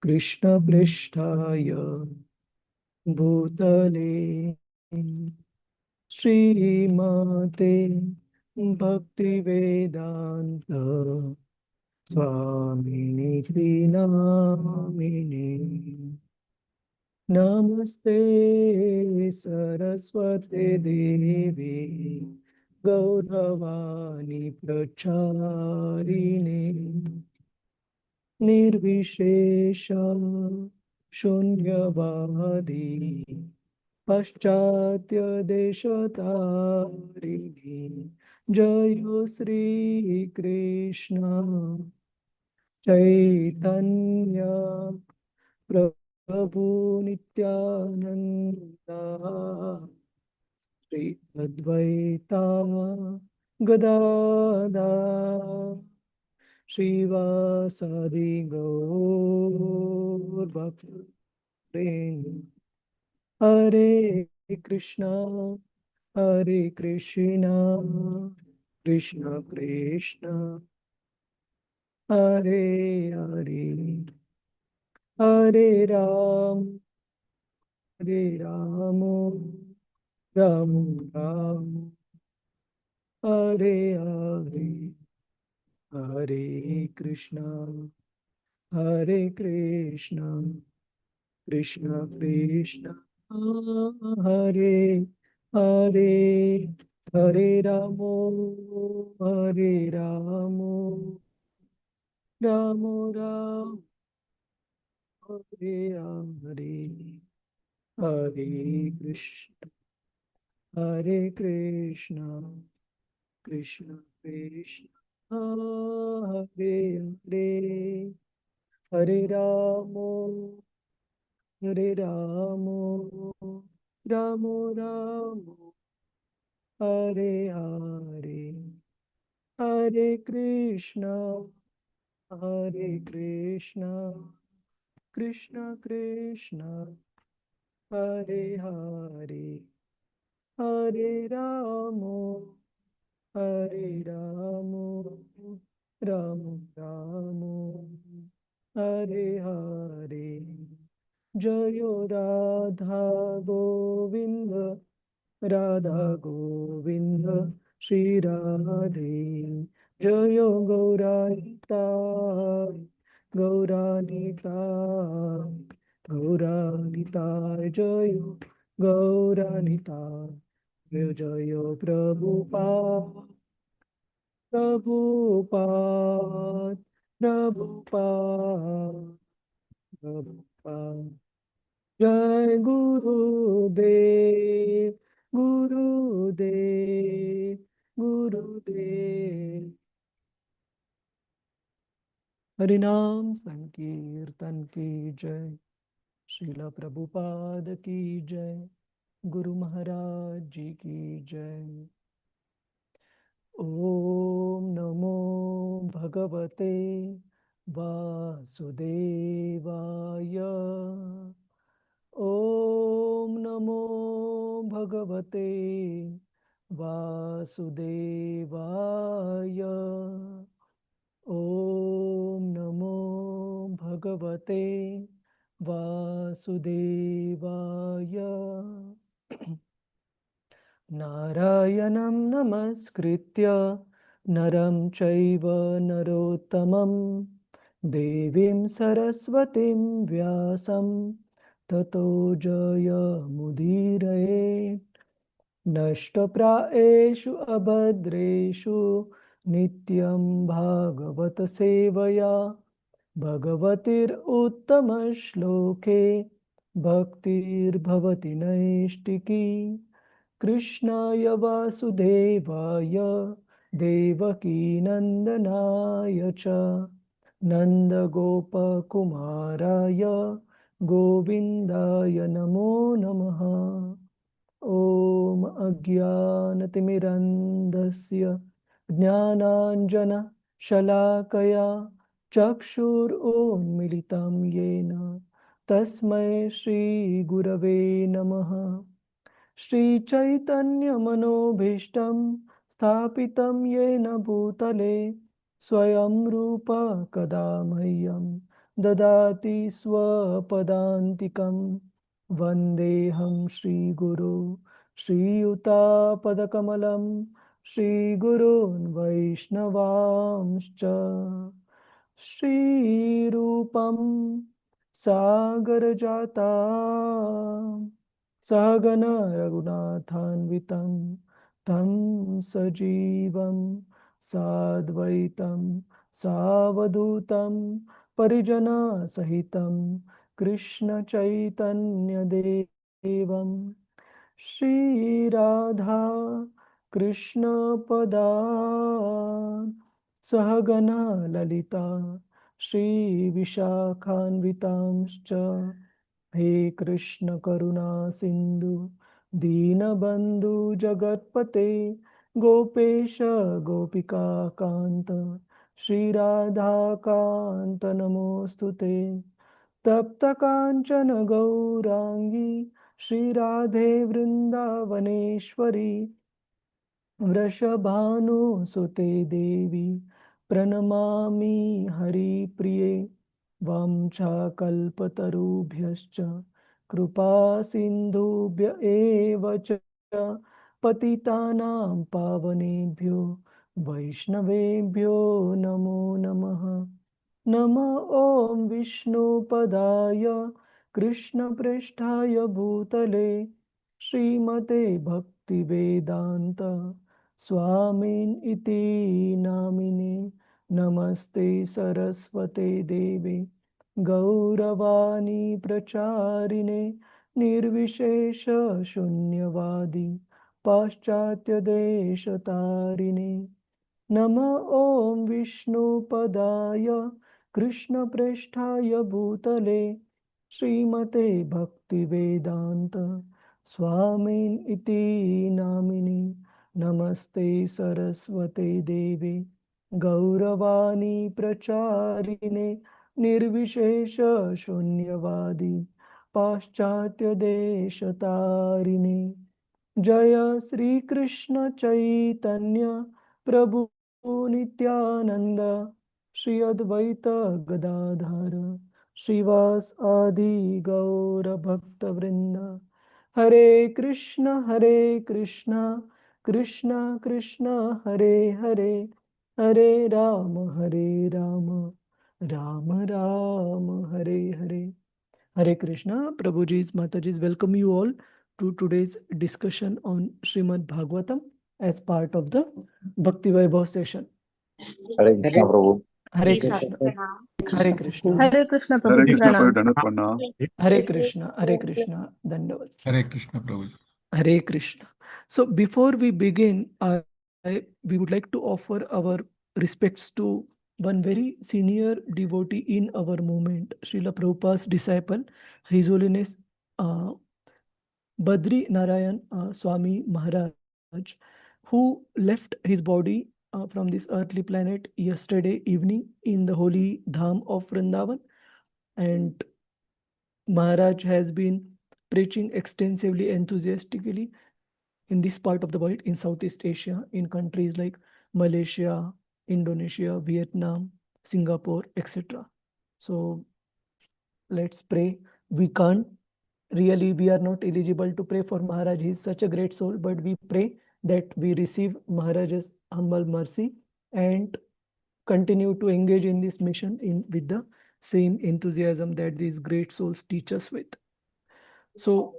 कृष्ण पृष्ठाय भूतले श्रीमते भक्तिवेदांत स्वामिनिधि नामिने नमस्ते सरस्वती देवी गौरवाणी प्रचारिणे निर्विशेष शून्यवादी पाश्चात्य देशतारिणी जय श्री कृष्ण चैतन्य प्रभु नित्यानंदा श्री अद्वैता गदाधर श्रीवासादि गौर भक्तवृंद हरे कृष्णा कृष्ण कृष्ण हरे हरे हरे राम राम राम हरे हरे हरे कृष्णा कृष्ण कृष्ण हरे हरे हरे राम राम राम हरे हरे हरे कृष्ण कृष्ण कृष्ण हरे हरे हरे राम राम राम हरे हरे हरे कृष्ण कृष्ण कृष्ण हरे हरे हरे राम राम राम हरे हरे जय राधा गोविंद श्री राधे जय गौरानिताय जय गौरानिताय जय प्रभुपाद प्रभुपाद जय गुरुदेव हरिनाम संकीर्तन की जय श्रीला प्रभुपाद की जय गुरु महाराज जी की जय ओम नमो भगवते वासुदेवाय ओम नमो भगवते वासुदेवाय ओम नमो भगवते वासुदेवाय नारायणं नमस्कृत्य नरं चैव नरोत्तमं देवीं सरस्वतीं व्यासं ततो जयमुदीरये नष्टप्रायेषु अभद्रेषु नित्यं भागवत सेवया भगवतिरुत्तमश्लोके भक्तिर्भवति नैष्टिकी कृष्णाय वासुदेवाय देवकीनन्दनाय च नन्दगोपकुमाराय गोविन्दाय नमो नमः ॐ अज्ञानतिमिरन्धस्य ज्ञानाञ्जनशलाकया चक्षुरुन्मीलितं येन तस्मै श्रीगुरवे नमः श्रीचैतन्यमनोभीष्टं स्थापितं येन भूतले स्वयं रूप कदा मह्यं ददाति स्वपदान्तिकं वन्देऽहं श्रीगुरो श्रीयुतापदकमलं श्रीगुरून् वैष्णवांश्च श्रीरूपं सागरजाता सहगण रघुनाथान्वितं तं सजीवं साद्वैतं सावधूतं परिजनसहितं कृष्णचैतन्यदेवं श्रीराधा कृष्णपदान् सहगण ललिता श्रीविशाखान्वितांश्च हे कृष्ण करुणा सिंधु दीनबंधु जगत्पते गोपेश गोपिका कांत श्री राधा कांत नमोस्तुते तप्त कांचन गौरांगी श्री राधे वृंदावनेश्वरी वृषभानुसुते देवी प्रणमामि हरिप्रिये वाञ्छाकल्पतरुभ्यश्च कृपा सिन्धुभ्य एव च पतितानां पावनेभ्यो वैष्णवेभ्यो नमो नमः नमः ॐ विष्णुपदाय कृष्णप्रेष्ठाय भूतले श्रीमते भक्तिवेदान्त स्वामिन् इति नामिने नमस्ते सरस्वते देवे गौरवाणी प्रचारिणे निर्विशेष शून्यवादी पाश्चात्य देशतारिणे नमः ॐ विष्णुपदाय कृष्णप्रेष्ठाय भूतले श्रीमते भक्तिवेदान्त स्वामिन् इति नामिने नमस्ते सरस्वते देवे गौरवाणी प्रचारिणे निर्विशेष शून्यवादी पाश्चात्य देशतारिणे जय श्री कृष्ण चैतन्य प्रभु नित्यानंद श्री अद्वैत गदाधर श्रीवास आदि गौर भक्त वृंद हरे Krishna Krishna Krishna Hare Hare Hare Ram Ram Ram Ram Hare Hare Hare Krishna, Prabhuji's, Mataji's, welcome you all to today's discussion on Srimad Bhagavatam as part of the Bhakti Vaibhav session. Hare Krishna Prabhu. Hare Krishna. Hare Krishna. Hare Krishna Prabhu. Hare Krishna Pranam. Prabhu, Dandavat Pranam. Hare Krishna, Dandavat. Hare Krishna Prabhu. Hare Krishna. So before we begin, we would like to offer our respects to one very senior devotee in our movement, Srila Prabhupada's disciple, His Holiness Badri Narayan Swami Maharaj, who left his body from this earthly planet yesterday evening in the holy Dham of Vrindavan. And Maharaj has been preaching extensively, enthusiastically in this part of the world, in Southeast Asia, in countries like Malaysia, Indonesia, Vietnam, Singapore, etc. So let's pray. We are not eligible to pray for Maharaj. He is such a great soul, but we pray that we receive Maharaj's humble mercy and continue to engage in this mission with the same enthusiasm that these great souls teach us with. So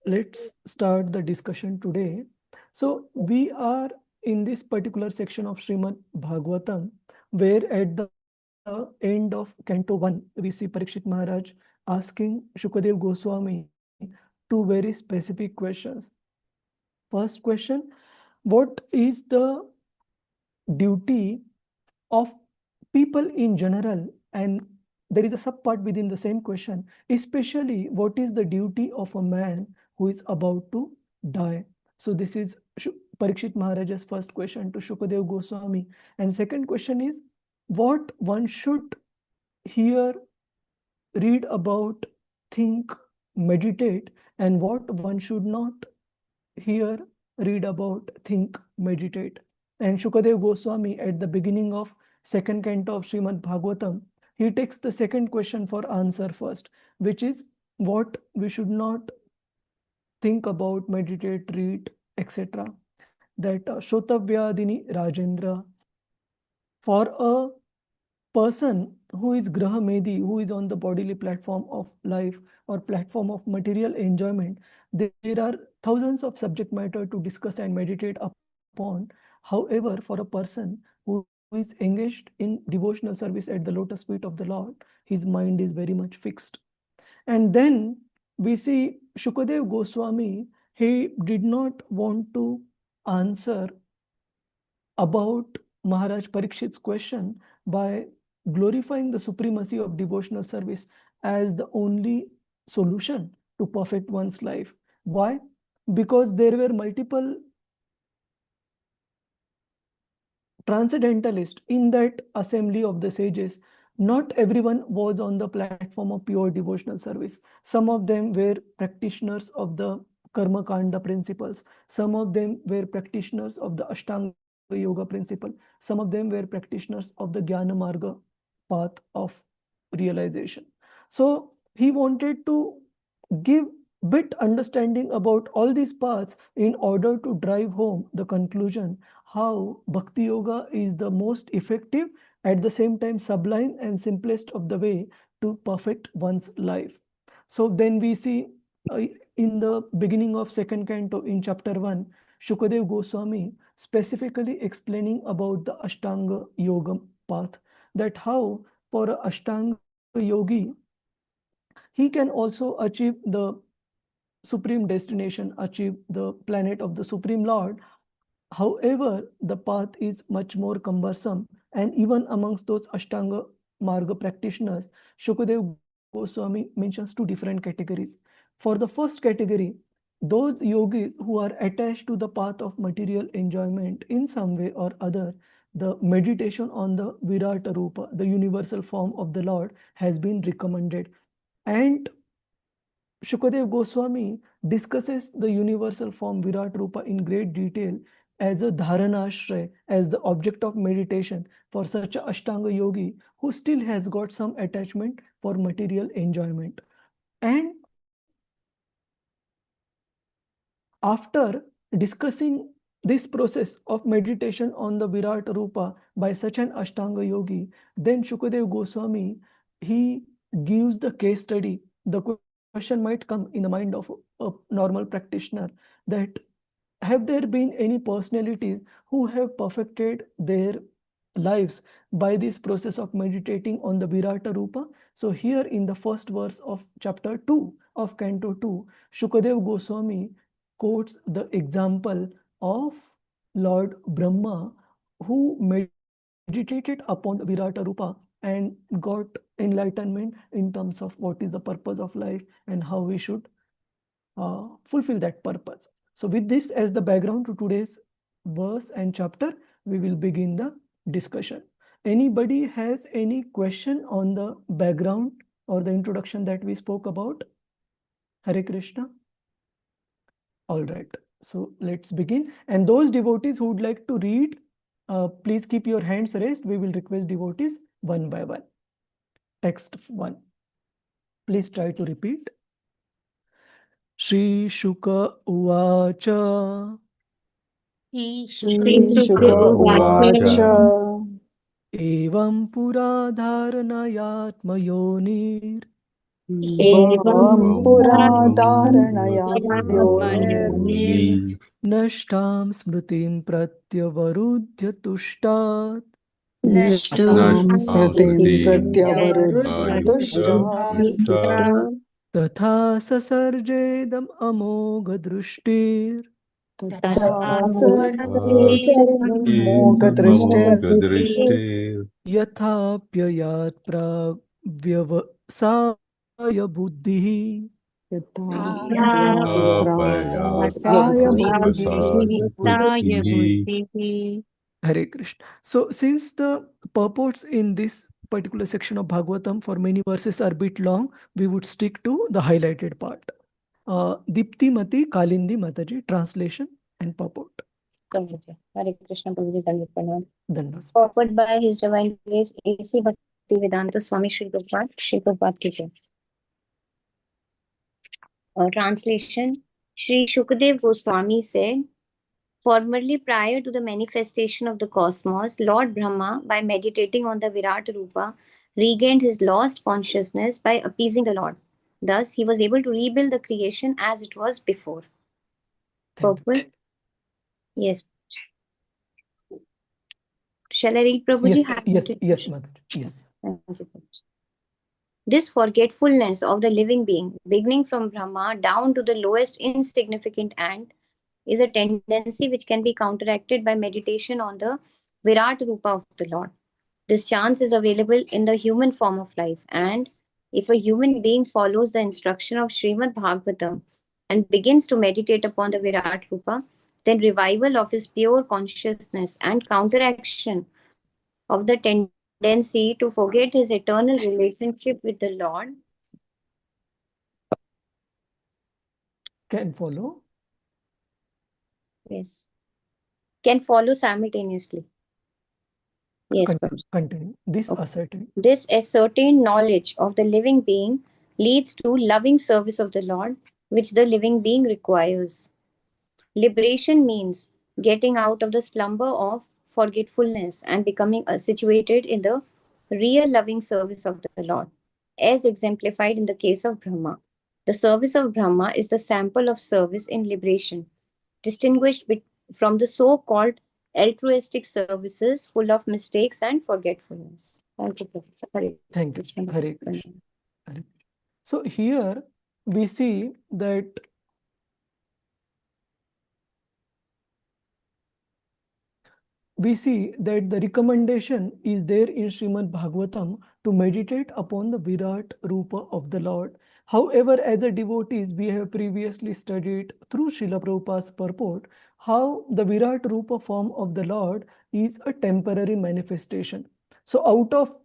let's start the discussion today. So we are in this particular section of Srimad Bhagavatam, where at the end of Canto 1, we see Parikshit Maharaj asking Shukadev Goswami two very specific questions. First question, what is the duty of people in general? And there is a subpart within the same question, especially what is the duty of a man who is about to die? So this is Parikshit Maharaj's first question to Shukadev Goswami. And second question is, what one should hear, read about, think, meditate, and what one should not hear, read about, think, meditate. And Shukadev Goswami at the beginning of second canto of Srimad Bhagavatam he takes the second question for answer first, which is what we should not think about, meditate, read, etc. That Shotavyadini Rajendra, for a person who is Graha Medi, who is on the bodily platform of life or platform of material enjoyment, there are thousands of subject matter to discuss and meditate upon. However, for a person who is engaged in devotional service at the lotus feet of the Lord, his mind is very much fixed. And then we see Shukadev Goswami, he did not want to answer about Maharaj Parikshit's question by glorifying the supremacy of devotional service as the only solution to perfect one's life. Why? Because there were multiple transcendentalists in that assembly of the sages. Not everyone was on the platform of pure devotional service. Some of them were practitioners of the Karma Kanda principles. Some of them were practitioners of the Ashtanga Yoga principle. Some of them were practitioners of the Jnana Marga path of realization. So he wanted to give bit understanding about all these paths in order to drive home the conclusion how Bhakti Yoga is the most effective, at the same time sublime and simplest of the way to perfect one's life. So then we see in the beginning of second canto in chapter 1, Shukadev Goswami specifically explaining about the Ashtanga Yoga path, that how for a Ashtanga yogi, he can also achieve the supreme destination, achieve the planet of the Supreme Lord. However, the path is much more cumbersome, and even amongst those Ashtanga Marga practitioners, Shukadev Goswami mentions two different categories. For the first category, those yogis who are attached to the path of material enjoyment in some way or other, the meditation on the Virata Rupa, the universal form of the Lord, has been recommended. And Shukadev Goswami discusses the universal form Virat Rupa in great detail as a dharanashray, as the object of meditation for such a Ashtanga yogi who still has got some attachment for material enjoyment. And after discussing this process of meditation on the Virat Rupa by such an Ashtanga yogi, then Shukadev Goswami, he gives the case study. The question might come in the mind of a normal practitioner that have there been any personalities who have perfected their lives by this process of meditating on the Virata Rupa? So here in the first verse of chapter 2 of Canto 2, Shukadev Goswami quotes the example of Lord Brahma, who meditated upon the Virata Rupa and got enlightenment in terms of what is the purpose of life and how we should fulfill that purpose. So with this as the background to today's verse and chapter, we will begin the discussion. Anybody has any question on the background or the introduction that we spoke about? Hare Krishna. All right, so let's begin. And those devotees who would like to read, please keep your hands raised. We will request devotees one by one. Text 1. Please try to repeat. Shri Shuka Uvacha. Shuka Uvacha Evam Pura Dharanayatmayoner. Evam Pura Dharanaya Yonir Nashtam Smritim Pratyavarudhya Tushtat. Nashtam Smritim Pratyavarudhya Tushtat Tatha Sasarjedam Amoga Drushtir. Tatha Sarjedam Mogadrishtir Yathapyayat Pravyavasaya Buddhi. Hare Krishna. So since the purports in this particular section of Bhagavatam for many verses are a bit long, we would stick to the highlighted part. Dipti Mati Kalindi Mataji, translation and purport. Hare Krishna Prabhuji, Dandavat. Dandavat. Offered by His Divine Grace A.C. Bhaktivedanta Swami Sri Prabhupada ki jai. Translation. Sri Shukadev Goswami said, formerly, prior to the manifestation of the cosmos, Lord Brahma, by meditating on the Virat Rupa, regained his lost consciousness by appeasing the Lord. Thus, he was able to rebuild the creation as it was before. Purport? Yes. Shall I read, Prabhuji? Yes, Mataji. Yes. Thank you. This forgetfulness of the living being, beginning from Brahma down to the lowest insignificant ant, is a tendency which can be counteracted by meditation on the Virat Rupa of the Lord. This chance is available in the human form of life, and if a human being follows the instruction of Srimad Bhagavatam and begins to meditate upon the Virat Rupa, then revival of his pure consciousness and counteraction of the tendency to forget his eternal relationship with the Lord can follow. Yes. Can follow simultaneously. Yes, continue. This ascertained knowledge of the living being leads to loving service of the Lord, which the living being requires. Liberation means getting out of the slumber of forgetfulness and becoming situated in the real loving service of the Lord, as exemplified in the case of Brahma. The service of Brahma is the sample of service in liberation, distinguished from the so-called altruistic services full of mistakes and forgetfulness. Thank you, Professor. Thank you. Hare Krishna. So here we see that the recommendation is there in Srimad Bhagavatam to meditate upon the Virat Rupa of the Lord. However, as a devotees, we have previously studied through Srila Prabhupada's purport how the Virat Rupa form of the Lord is a temporary manifestation. So out of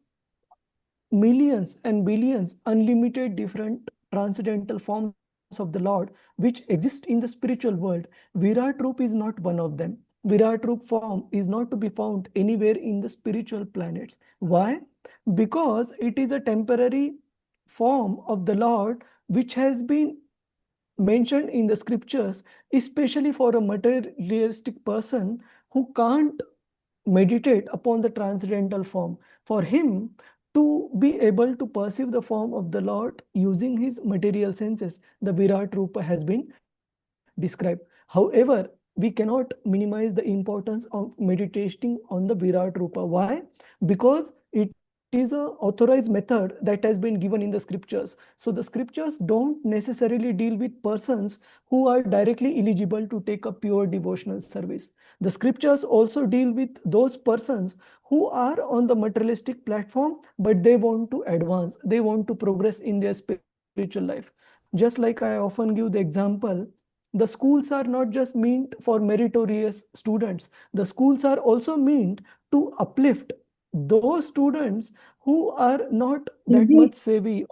millions and billions, unlimited different transcendental forms of the Lord which exist in the spiritual world, Virat Rupa is not one of them. Virat Rupa form is not to be found anywhere in the spiritual planets. Why? Because it is a temporary form of the Lord which has been mentioned in the scriptures, especially for a materialistic person who can't meditate upon the transcendental form. For him to be able to perceive the form of the Lord using his material senses, the Virat Rupa has been described. However, we cannot minimize the importance of meditating on the Virat Rupa. Why? Because it is a authorized method that has been given in the scriptures. So the scriptures don't necessarily deal with persons who are directly eligible to take a pure devotional service. The scriptures also deal with those persons who are on the materialistic platform, but they want to advance, they want to progress in their spiritual life. Just like I often give the example, the schools are not just meant for meritorious students. The schools are also meant to uplift those students who are not that much savvy,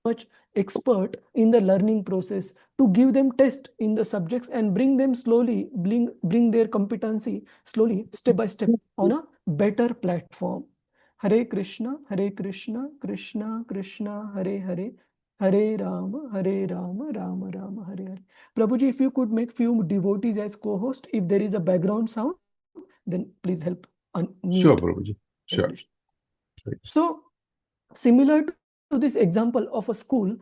much expert in the learning process, to give them test in the subjects and bring them slowly, bring their competency slowly, step by step on a better platform. Hare Krishna, Krishna Krishna, Hare Hare, Hare Rama, Rama Rama, Hare Hare. Prabhuji, if you could make few devotees as co-host, if there is a background sound, then please help unmute. Sure, Prabhuji. Sure. So, similar to this example of a school,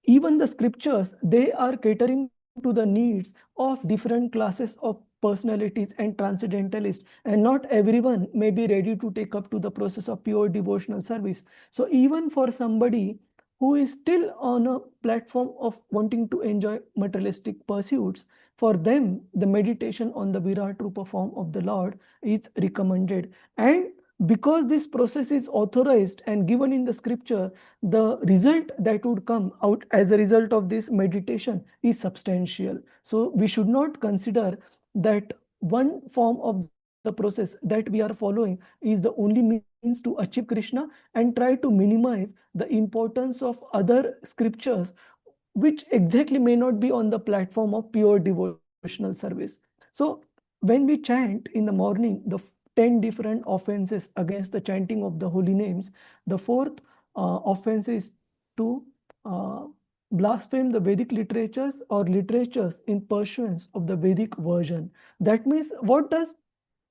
even the scriptures, they are catering to the needs of different classes of personalities and transcendentalists, and not everyone may be ready to take up to the process of pure devotional service. So even for somebody who is still on a platform of wanting to enjoy materialistic pursuits, for them the meditation on the Virat Rupa form of the Lord is recommended. And because this process is authorized and given in the scripture, the result that would come out as a result of this meditation is substantial. So we should not consider that one form of the process that we are following is the only means to achieve Krishna, and try to minimize the importance of other scriptures which exactly may not be on the platform of pure devotional service. So when we chant in the morning, the 10 different offenses against the chanting of the holy names. The fourth offense is to blaspheme the Vedic literatures or literatures in pursuance of the Vedic version. That means, what does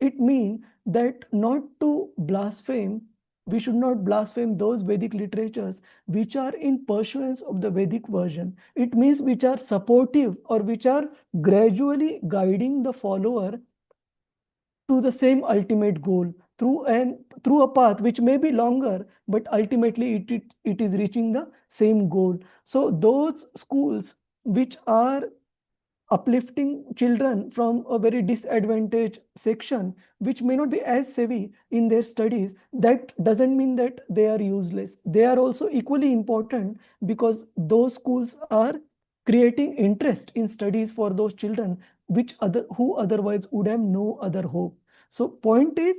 it mean? That not to blaspheme, we should not blaspheme those Vedic literatures which are in pursuance of the Vedic version. It means which are supportive or which are gradually guiding the follower to the same ultimate goal through a path which may be longer, but ultimately it is reaching the same goal. So those schools which are uplifting children from a very disadvantaged section, which may not be as savvy in their studies, that doesn't mean that they are useless. They are also equally important, because those schools are creating interest in studies for those children who otherwise would have no other hope. So point is,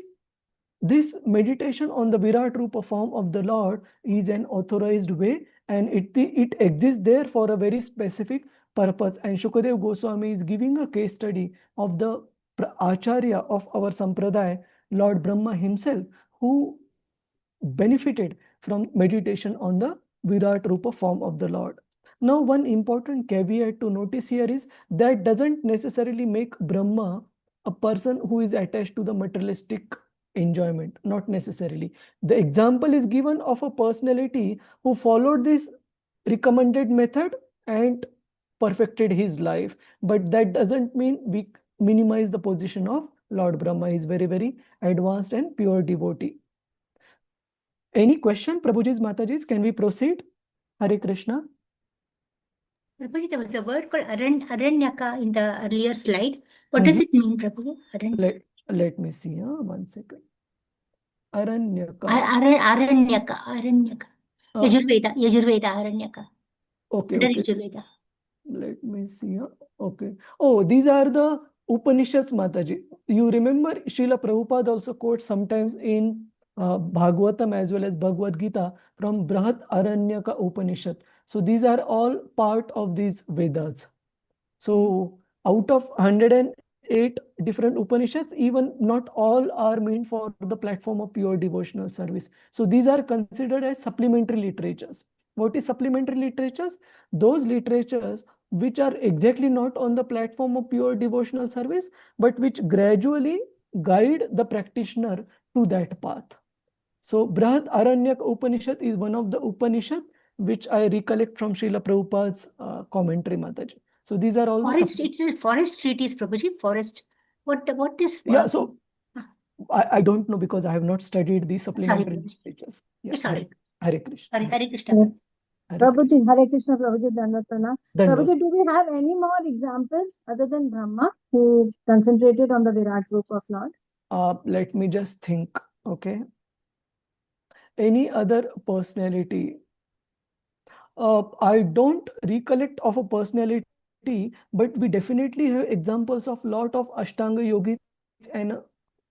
this meditation on the Virat Rupa form of the Lord is an authorized way, and it exists there for a very specific purpose. And Shukadev Goswami is giving a case study of the Acharya of our Sampradaya, Lord Brahma himself, who benefited from meditation on the Virat Rupa form of the Lord. Now, one important caveat to notice here is that doesn't necessarily make Brahma a person who is attached to the materialistic enjoyment, not necessarily. The example is given of a personality who followed this recommended method and perfected his life, but that doesn't mean we minimize the position of Lord Brahma. He is very, very advanced and pure devotee. Any question, Prabhuji's, Mataji's? Can we proceed? Hare Krishna. Prabhuji, there was a word called Aranyaka in the earlier slide. What does it mean, Prabhuji? Let me see. 1 second. Aranyaka. Aranyaka. Yajurveda, Aranyaka. Okay. Yajurveda. Let me see. Okay. Oh, these are the Upanishads, Mataji. You remember Srila Prabhupada also quotes sometimes in Bhagavatam as well as Bhagavad Gita from Brahat Aranyaka Upanishad. So these are all part of these Vedas. So out of 108 different Upanishads, even not all are meant for the platform of pure devotional service. So these are considered as supplementary literatures. What is supplementary literatures? Those literatures which are exactly not on the platform of pure devotional service, but which gradually guide the practitioner to that path. So Brahat Aranyak Upanishad is one of the Upanishad which I recollect from Srila Prabhupada's commentary, Mataji. So these are all forest treaties, Prabhuji. Forest. What is? Yeah. So I don't know, because I have not studied these supplementary literatures. Yeah, sorry. Hare Krishna. Sorry, Hare Krishna. Prabhuji, Hare Krishna, Prabhuji, Dandatana. Prabhuji, do we have any more examples other than Brahma who concentrated on the Virat Rupa of Lord? Let me just think. Okay. Any other personality? I don't recollect of a personality, but we definitely have examples of lot of Ashtanga yogis and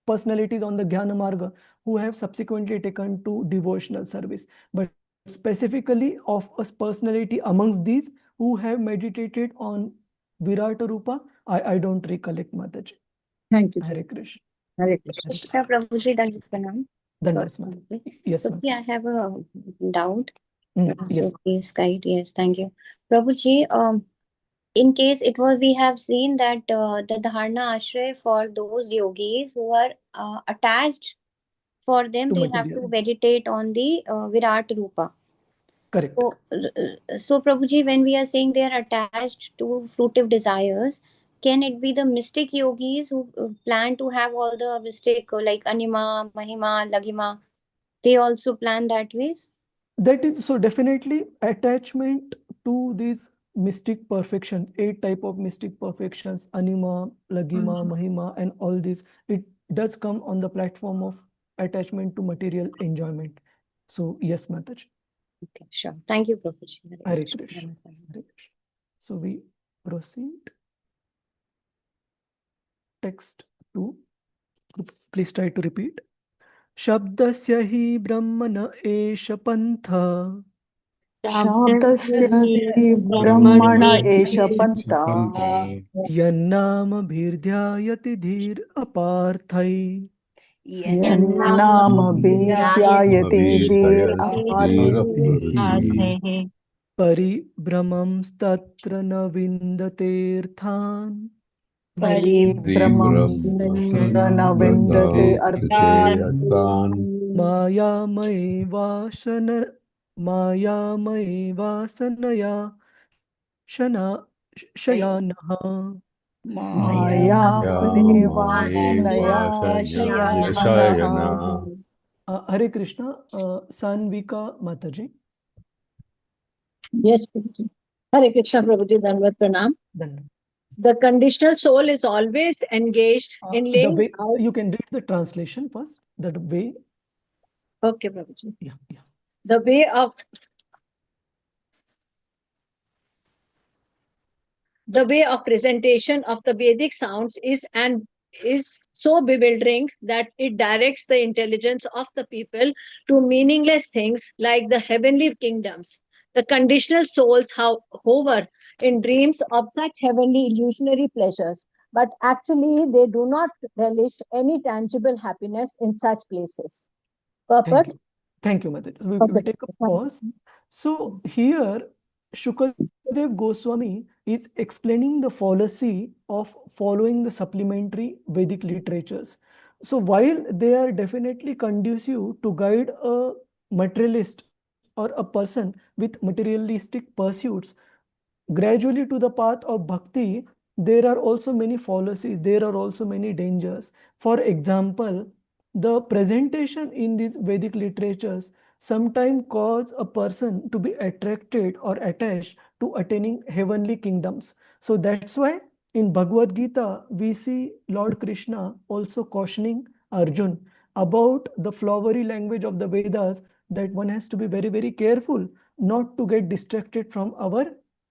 personalities on the Jnana Marga who have subsequently taken to devotional service. But specifically of a personality amongst these who have meditated on Virata Rupa, I don't recollect, Mataji. Thank you. Hare Krishna. Hare Krishna. Prabhuji, Dandas, Mataji. Yes, so, I have a doubt. Yes. So please guide. Yes, thank you. Prabhuji, in case we have seen that the dharana ashray for those yogis who are attached, for them they have to meditate on the Virat Rupa. Correct. So Prabhuji, when we are saying they are attached to fruitive desires, can it be the mystic yogis who plan to have all the mystic like Anima, Mahima, Lagima? They also plan that ways? That is, so definitely attachment to these mystic perfection, 8 type of mystic perfections, Anima, Lagima, Mahima, and all this, it does come on the platform of attachment to material enjoyment. So yes, Mataji. Okay, sure. Thank you, Prabhuji. Hare Krishna. So we proceed. Text 2. Please try to repeat. Shabdasya hi brahmana esha pantha. Shabdasya hi brahmana esha pantha. Yannama bhirdhyayati dhir aparthai. यन्नाम भेत्यायते धीरार्तिः परिभ्रमंस्तत्र न विन्दतेऽर्थान् परिभ्रमं न विन्दते अर्थान् मायामयैवासनया शयानः मायामनेवासनया शयानः. Hare Krishna, Sanvika Mataji. Yes, Prabhuji. Hare Krishna, Prabhuji, Dandavat Pranam. Then The conditional soul is always engaged in the laying way out. you can read the translation first. The way. Okay, Prabhuji. Yeah. The way of presentation of the Vedic sounds is so bewildering that it directs the intelligence of the people to meaningless things like the heavenly kingdoms. The conditional souls hover in dreams of such heavenly illusionary pleasures, but actually they do not relish any tangible happiness in such places. Thank you. Thank you, Mataji. We take a pause. So here, Shukadev Goswami is explaining the fallacy of following the supplementary Vedic literatures. So while they are definitely conducive to guide a materialist or a person with materialistic pursuits gradually to the path of bhakti, there are also many fallacies, there are also many dangers. For example, the presentation in these Vedic literatures sometimes cause a person to be attracted or attached to attaining heavenly kingdoms. So that's why in Bhagavad Gita, we see Lord Krishna also cautioning Arjun about the flowery language of the Vedas, that one has to be very, very careful not to get distracted from our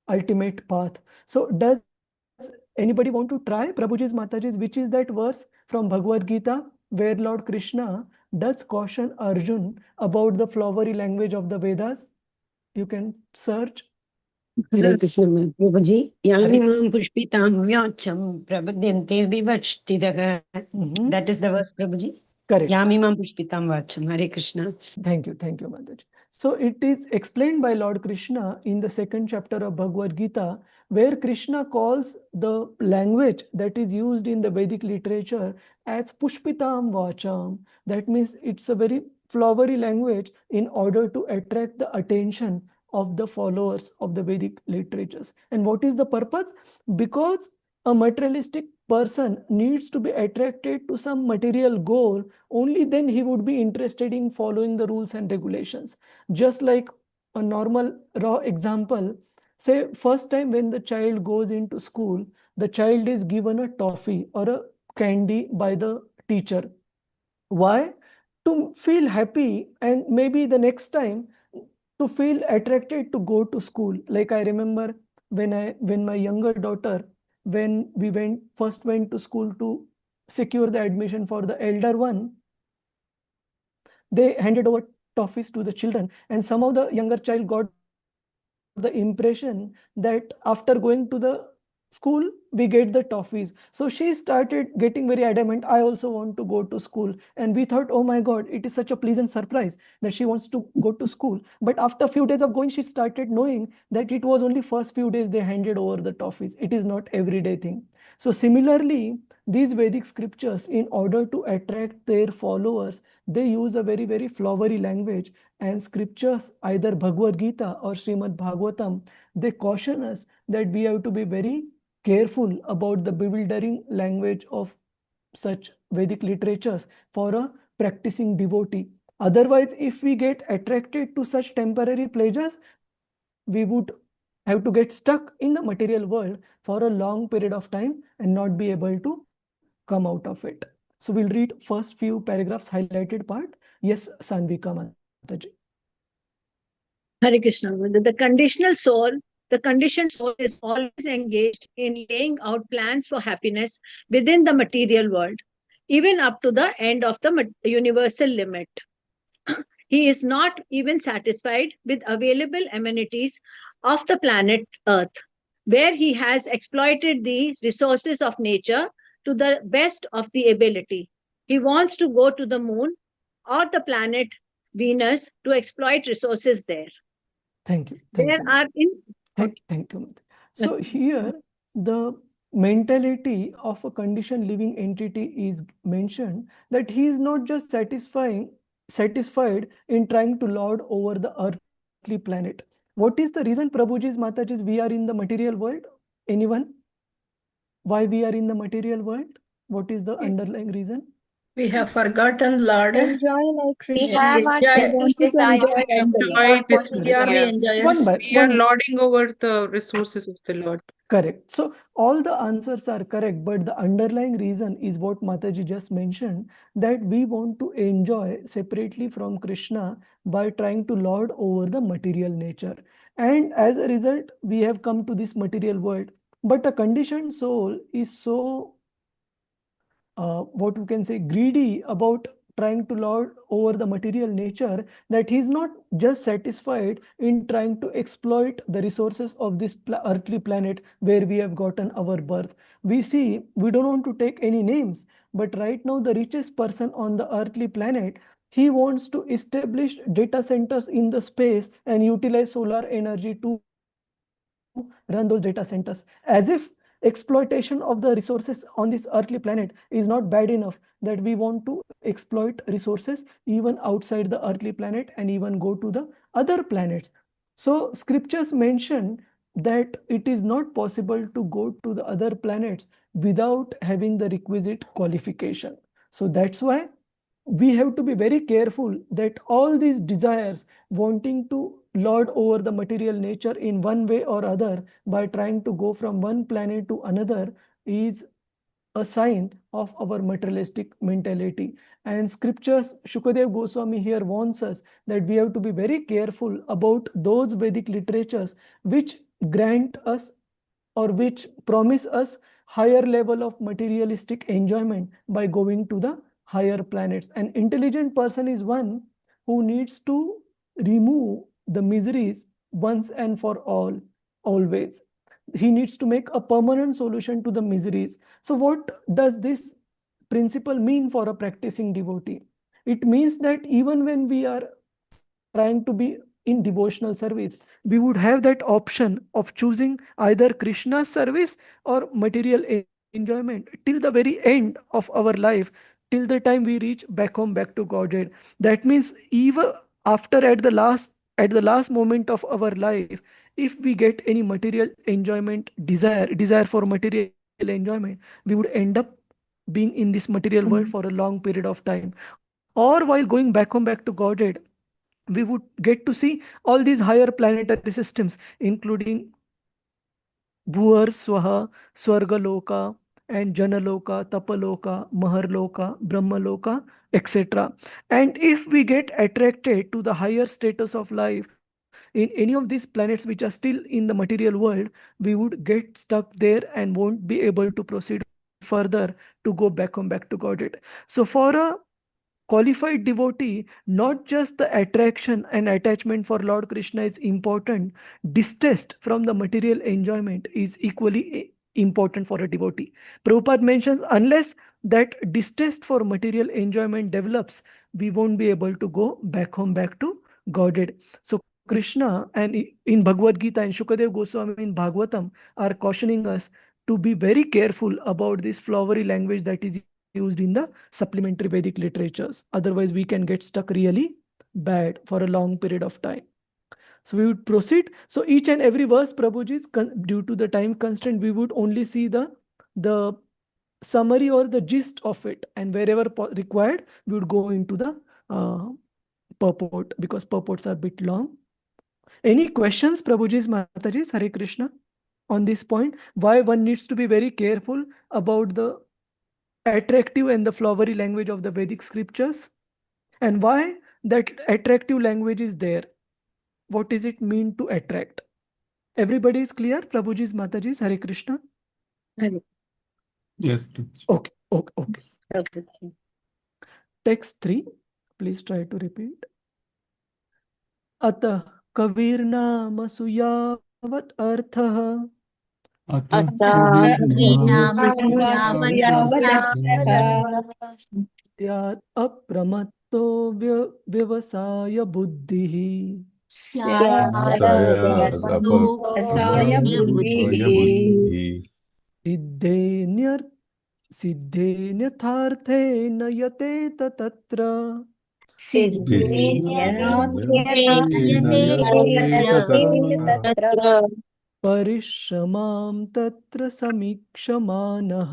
ultimate path. So does anybody want to try, Prabhuji's, Mataji's, which is that verse from Bhagavad Gita where Lord Krishna does caution Arjun about the flowery language of the Vedas? You can search. Hare Krishna, Prabhuji. Yanimam pushpitam vyacham prabhadyante vivashtidaha. That is the verse, Prabhuji. Correct. Yamimam pushpitam vacham. Hare Krishna. Thank you, Mataji. So it is explained by Lord Krishna in the 2nd chapter of Bhagavad Gita, where Krishna calls the language that is used in the Vedic literature as Pushpitam Vacham. That means it's a very flowery language in order to attract the attention of the followers of the Vedic literatures. And what is the purpose? Because a materialistic person needs to be attracted to some material goal, only then he would be interested in following the rules and regulations. Just like a normal raw example, say first time when the child goes into school, the child is given a toffee or a candy by the teacher. Why? To feel happy, and maybe the next time to feel attracted to go to school. Like I remember when my younger daughter, when we first went to school to secure the admission for the elder one, they handed over toffees to the children, and somehow the younger child got the impression that after going to the school we get the toffees. So she started getting very adamant, I also want to go to school. And we thought, oh my God, it is such a pleasant surprise that she wants to go to school. But after a few days of going, she started knowing that it was only first few days they handed over the toffees. It is not everyday thing. So similarly, these Vedic scriptures, in order to attract their followers, they use a very, very flowery language. And scriptures, either Bhagavad Gita or Srimad Bhagavatam, they caution us that we have to be very careful about the bewildering language of such Vedic literatures for a practicing devotee. Otherwise, if we get attracted to such temporary pleasures, we would have to get stuck in the material world for a long period of time and not be able to come out of it. So we'll read first few paragraphs, highlighted part. Yes, Sanvika Mataji. Hare Krishna. The conditioned soul is always engaged in laying out plans for happiness within the material world, even up to the end of the universal limit. He is not even satisfied with available amenities of the planet Earth, where he has exploited the resources of nature to the best of the ability. He wants to go to the moon or the planet Venus to exploit resources there. Thank you. There are Thank you, Mate. So here the mentality of a conditioned living entity is mentioned, that he is not just satisfied in trying to lord over the earthly planet. What is the reason, Prabhuji's, Mataji's, we are in the material world? Anyone? Why we are in the material world? What is the underlying reason? We have forgotten Lord. Enjoy like We Krishna. have We enjoy, want to enjoy this purely enjoy us. We are lording over the resources of the Lord. Correct. So all the answers are correct, but the underlying reason is what Mataji just mentioned, that we want to enjoy separately from Krishna by trying to lord over the material nature. And as a result, we have come to this material world. But a conditioned soul is so what we can say, greedy about trying to lord over the material nature, that he's not just satisfied in trying to exploit the resources of this earthly planet where we have gotten our birth. We see, we don't want to take any names, but right now the richest person on the earthly planet, he wants to establish data centers in the space and utilize solar energy to run those data centers, as if exploitation of the resources on this earthly planet is not bad enough, that we want to exploit resources even outside the earthly planet and even go to the other planets. So scriptures mention that it is not possible to go to the other planets without having the requisite qualification. So that's why we have to be very careful that all these desires wanting to lord over the material nature in one way or other by trying to go from one planet to another is a sign of our materialistic mentality. And scriptures, Shukadev Goswami here warns us that we have to be very careful about those Vedic literatures which grant us or which promise us higher level of materialistic enjoyment by going to the higher planets. An intelligent person is one who needs to remove the miseries once and for all, always. He needs to make a permanent solution to the miseries. So what does this principle mean for a practicing devotee? It means that even when we are trying to be in devotional service, we would have that option of choosing either Krishna's service or material enjoyment till the very end of our life, till the time we reach back home, back to Godhead. That means even after at the last moment of our life, if we get any material enjoyment, desire for material enjoyment, we would end up being in this material world for a long period of time. Or while going back home, back to Godhead, we would get to see all these higher planetary systems, including Bhuar, Swaha, Swargaloka, and Janaloka, Tapaloka, Maharloka, Brahmaloka, etc. And if we get attracted to the higher status of life in any of these planets which are still in the material world, we would get stuck there and won't be able to proceed further to go back home, back to Godhead. So for a qualified devotee, not just the attraction and attachment for Lord Krishna is important, distaste from the material enjoyment is equally important for a devotee. Prabhupada mentions, unless that distaste for material enjoyment develops, we won't be able to go back home, back to Godhead. So Krishna and in Bhagavad Gita and Shukadev Goswami in Bhagavatam are cautioning us to be very careful about this flowery language that is used in the supplementary Vedic literatures. Otherwise, we can get stuck really bad for a long period of time. So we would proceed. So each and every verse, Prabhuji, due to the time constraint, we would only see the summary or the gist of it. And wherever required, we would go into the purport, because purports are a bit long. Any questions, Prabhuji's, Mataji's, Hare Krishna, on this point? Why one needs to be very careful about the attractive and the flowery language of the Vedic scriptures, and why that attractive language is there? What does it mean to attract? Everybody is clear? Prabhuji's, Mataji's, Hare Krishna. Yes, please. Okay. Text 3, please try to repeat. Atah kavirnam suyavat arthah स्यात् अप्रमत्तो व्यवसाय बुद्धिः सिद्धेन्यर्थार्थे न यतेत तत्र परिश्रमां तत्र समीक्षमानः.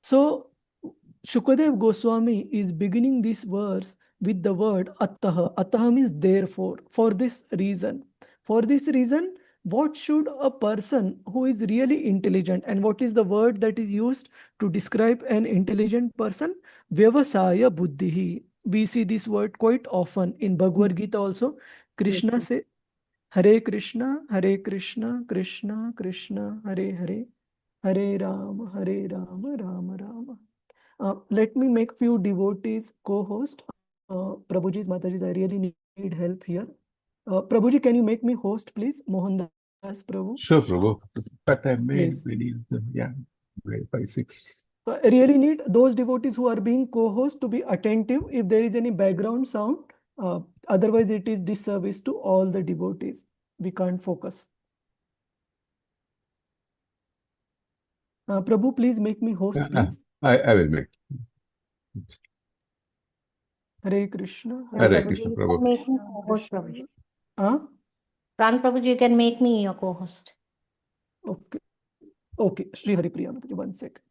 So Shukadev Goswami is beginning this verse with the word Attaha. Attaha means therefore, for this reason. For this reason, what should a person who is really intelligent, and what is the word that is used to describe an intelligent person? Vyavasaya buddhihi. We see this word quite often in Bhagavad Gita also. Krishna say, Hare Krishna, Krishna Krishna, Hare Hare, Hare Rama, Rama Rama. Let me make few devotees co-host. Prabhuji's Mataji's, I really need help here. Prabhuji, can you make me host, please? Mohandas Prabhu. Sure, Prabhu. But I made Please. many of them. Yeah, grade 5, 6. I really need those devotees who are being co-host to be attentive if there is any background sound. Otherwise, it is disservice to all the devotees. We can't focus. Prabhu, please make me host, please. I will make. Hare Krishna. Hare Krishna, Prabhu. Make me co-host, Prabhuji. Pran Prabhuji, you can make me your co-host. Okay. Okay. Shri Hari Priya Mataji, 1 second.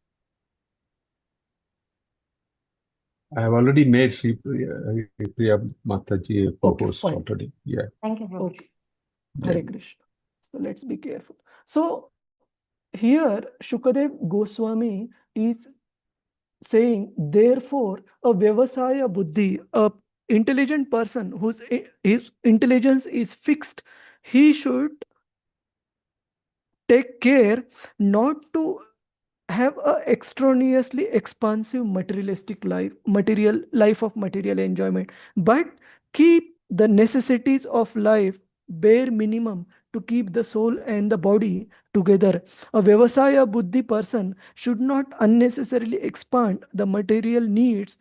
I have already made Sri Priya Mataji a co-host fine. already. Yeah. Thank you, Prabhuji. Okay. Hare Krishna. So let's be careful. So here Shukadev Goswami is saying, therefore, a Vyavasaya Buddhi, a intelligent person his intelligence is fixed, he should take care not to have a extraneously expansive materialistic life of material enjoyment, but keep the necessities of life bare minimum to keep the soul and the body together. A Vyavasaya Buddhi person should not unnecessarily expand the material needs.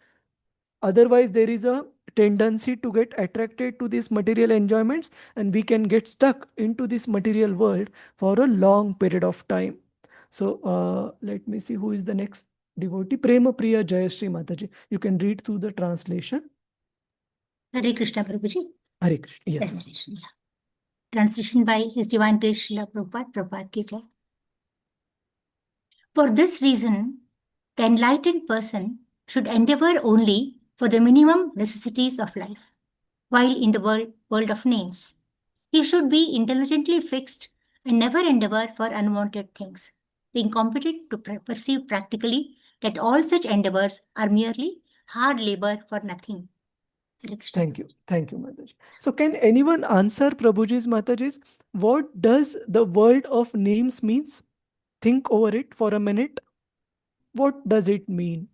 Otherwise, there is a tendency to get attracted to these material enjoyments, and we can get stuck into this material world for a long period of time. So let me see who is the next devotee. Prema Priya Jayashree Mataji. You can read through the translation. Hare Krishna, Prabhuji. Hare Krishna. Yes. Translation, yeah. Translation by His Divine Grace Srila Prabhupada, Prabhupada Ki Jai. For this reason, the enlightened person should endeavor only for the minimum necessities of life, while in the world of names. He should be intelligently fixed and never endeavor for unwanted things, being competent to perceive practically that all such endeavors are merely hard labor for nothing. Thank you. Thank you, Mataji. So can anyone answer Prabhuji's Mataji's? What does the world of names means? Think over it for a minute. What does it mean?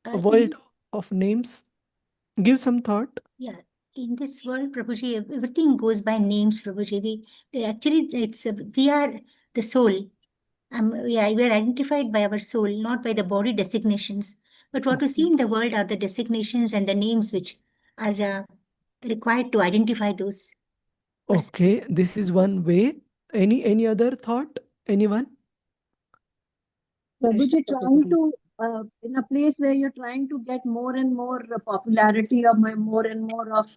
A world of names. Give some thought. Yeah. In this world, Prabhuji, everything goes by names, Prabhuji. We are the soul. We are identified by our soul, not by the body designations. But what we see in the world are the designations and the names which are required to identify those. Okay, this is one way. Any other thought? Anyone? Prabhuji, trying to in a place where you're trying to get more and more popularity or more and more of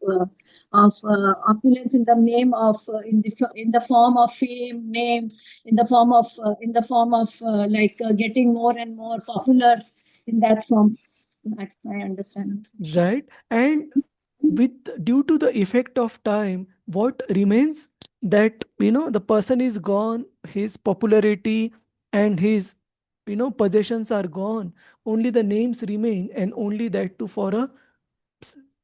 opulence in the name of in the form of fame, name, in the form of getting more and more popular in that form. That I understand. Right. And due to the effect of time, what remains, that the person is gone, his popularity and his possessions are gone, only the names remain, and only that too for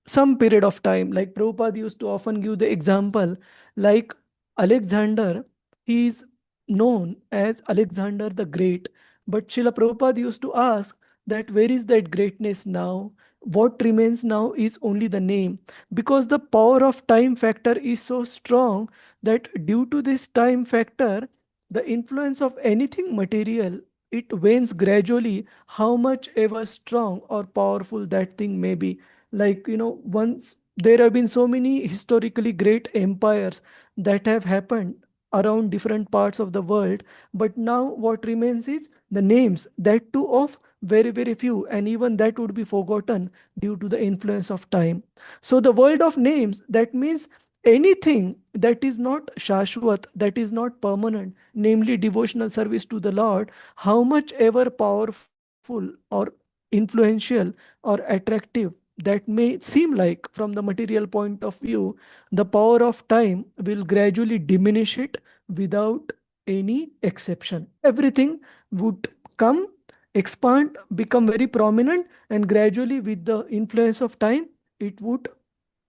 some period of time. Like Prabhupada used to often give the example, like Alexander, he is known as Alexander the Great, but Srila Prabhupada used to ask that where is that greatness now? What remains now is only the name, because the power of time factor is so strong that due to this time factor, the influence of anything material, it wanes gradually, how much ever strong or powerful that thing may be. Like, once there have been so many historically great empires that have happened around different parts of the world, but now what remains is the names, that too of very, very few, and even that would be forgotten due to the influence of time. So the world of names, that means anything that is not shashwat, that is not permanent, namely devotional service to the Lord, how much ever powerful or influential or attractive that may seem like from the material point of view, the power of time will gradually diminish it without any exception. Everything would come, expand, become very prominent, and gradually, with the influence of time, it would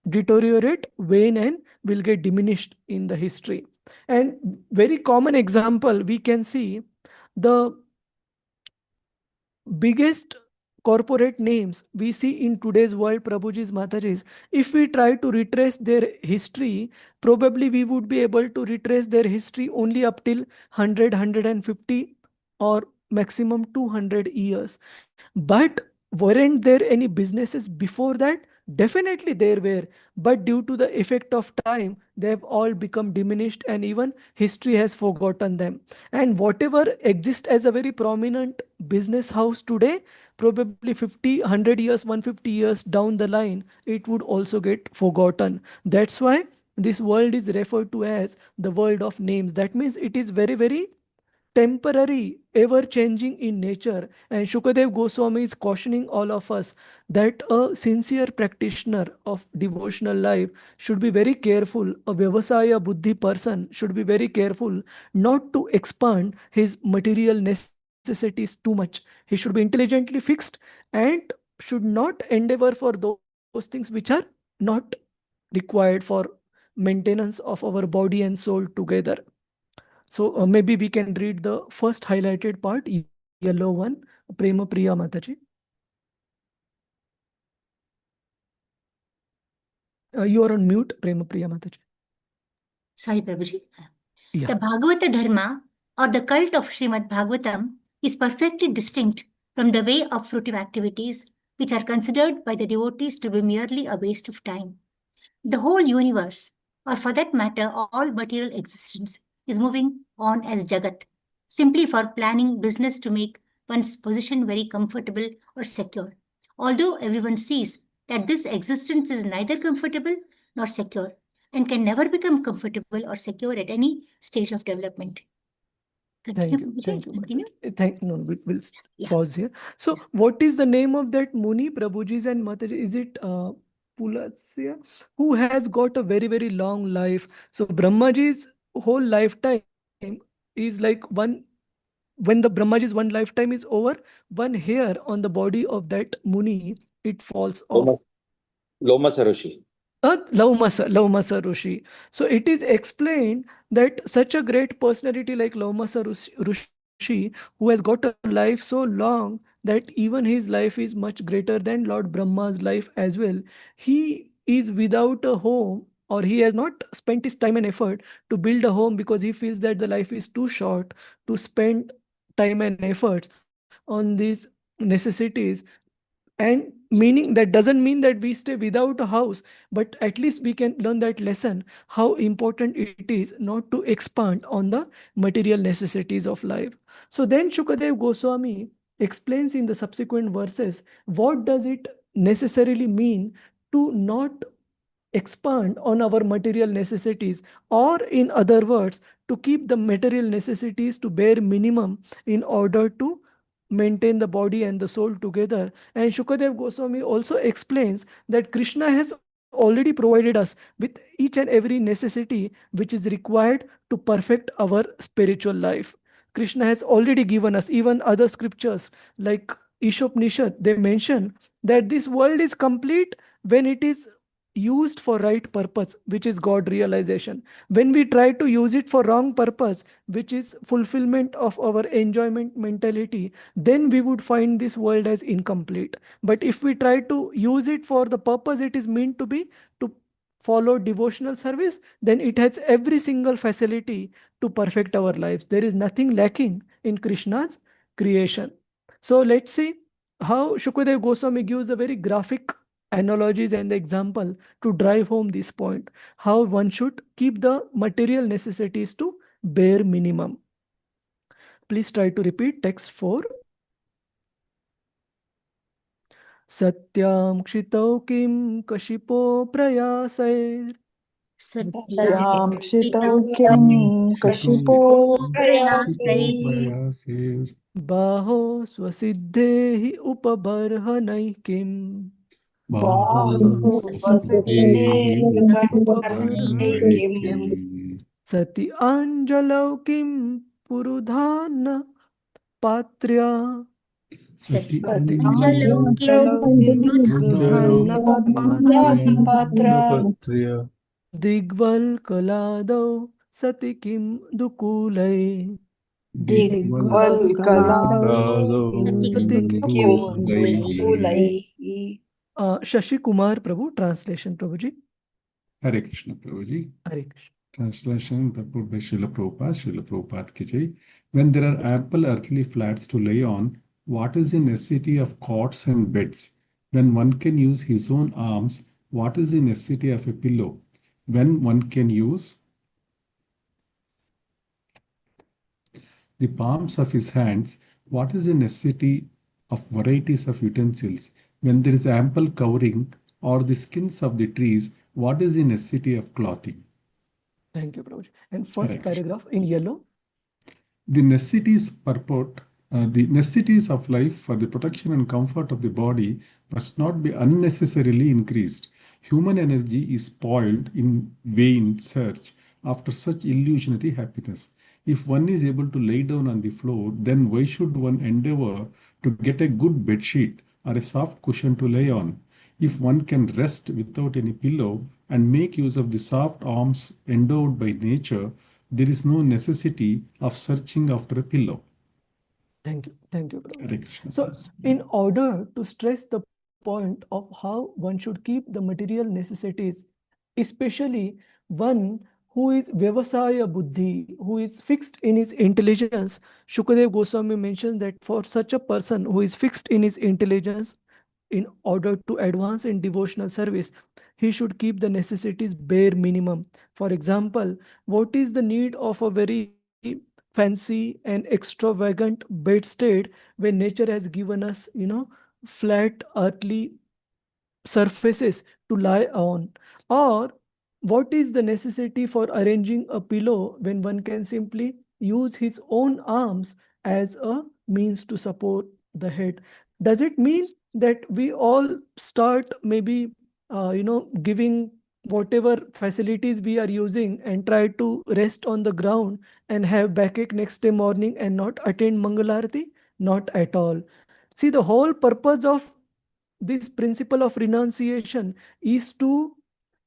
deteriorate, wane, and will get diminished in the history. And very common example, we can see the biggest corporate names we see in today's world, Prabhuji's, Mataji's. If we try to retrace their history, probably we would be able to retrace their history only up till 100, 150 or maximum 200 years. But weren't there any businesses before that? Definitely there were. But due to the effect of time, they have all become diminished, and even history has forgotten them. And whatever exists as a very prominent business house today, probably 50, 100 years, 150 years down the line, it would also get forgotten. That's why this world is referred to as the world of names. That means it is very, very temporary, ever changing in nature. And Shukadev Goswami is cautioning all of us that a sincere practitioner of devotional life should be very careful. A Vyavasaya Buddhi person should be very careful not to expand his material necessities too much. He should be intelligently fixed and should not endeavor for those things which are not required for maintenance of our body and soul together. So maybe we can read the first highlighted part, yellow one, Prema Priya Mataji. You are on mute, Prema Priya Mataji. Sorry, Prabhuji. Yeah. The Bhagavata Dharma, or the cult of Srimad Bhagavatam, is perfectly distinct from the way of fruitive activities which are considered by the devotees to be merely a waste of time. The whole universe, or for that matter, all material existence, is moving on as Jagat, simply for planning business to make one's position very comfortable or secure. Although everyone sees that this existence is neither comfortable nor secure and can never become comfortable or secure at any stage of development. Thank you. Thank you. We'll pause here. So what is the name of that Muni, Prabhuji's and Mataji? Is it Pulasya, who has got a very, very long life? So Brahmaji's whole lifetime is like when the Brahmaji's one lifetime is over, one hair on the body of that Muni, it falls off. Lomasa Rishi. Laumasa Rishi. So it is explained that such a great personality like Laumasa Rishi, who has got a life so long that even his life is much greater than Lord Brahma's life as well. He is without a home, or he has not spent his time and effort to build a home because he feels that the life is too short to spend time and efforts on these necessities. And meaning that doesn't mean that we stay without a house, but at least we can learn that lesson, how important it is not to expand on the material necessities of life. So then Shukadev Goswami explains in the subsequent verses, what does it necessarily mean to not expand on our material necessities, or in other words, to keep the material necessities to bare minimum in order to maintain the body and the soul together. And Shukadev Goswami also explains that Krishna has already provided us with each and every necessity which is required to perfect our spiritual life. Krishna has already given us, even other scriptures like Ishopnishad, they mention that this world is complete when it is used for right purpose, which is God realization. When we try to use it for wrong purpose, which is fulfillment of our enjoyment mentality, then we would find this world as incomplete. But if we try to use it for the purpose it is meant to be, to follow devotional service, then it has every single facility to perfect our lives. There is nothing lacking in Krishna's creation. So let's see how Shukadev Goswami gives a very graphic analogies and the example to drive home this point, how one should keep the material necessities to bare minimum. Please try to repeat text 4. Satyam kshitau kim kashipo prayasair Satyam क्षितौ किं कशिपो प्रयासैः baho swasiddhehi upabarhanai kim. Sati anjalau kim purudhana patrya. Sati Sati anjalau Patriya. Digval kaladau sati kim dukulai. Shashi Kumar Prabhu, translation Prabhuji. Hare Krishna Prabhuji. Hare Krishna. Translation purport by Srila Prabhupada. Srila Prabhupada ki jai. When there are ample earthly flats to lay on, what is the necessity of cots and beds? When one can use his own arms, what is the necessity of a pillow? When one can use the palms of his hands, what is the necessity of varieties of utensils? When there is ample covering or the skins of the trees, what is the necessity of clothing? Thank you, Prabhuji. And first paragraph in yellow. The necessities purport, the necessities of life for the protection and comfort of the body must not be unnecessarily increased. Human energy is spoiled in vain search after such illusionary happiness. If one is able to lay down on the floor, then why should one endeavor to get a good bed sheet or a soft cushion to lay on? If one can rest without any pillow and make use of the soft arms endowed by nature, there is no necessity of searching after a pillow. Thank you, Prabhuji. Hare Krishna. So, in order to stress the point of how one should keep the material necessities, especially one who is Vyavasaya Buddhi, who is fixed in his intelligence, Shukadev Goswami mentions that for such a person who is fixed in his intelligence, in order to advance in devotional service, he should keep the necessities bare minimum. For example, what is the need of a very fancy and extravagant bedstead when nature has given us, flat earthly surfaces to lie on? Or what is the necessity for arranging a pillow when one can simply use his own arms as a means to support the head? Does it mean that we all start maybe, giving whatever facilities we are using and try to rest on the ground and have backache next day morning and not attend Mangalarti? Not at all. See, the whole purpose of this principle of renunciation is to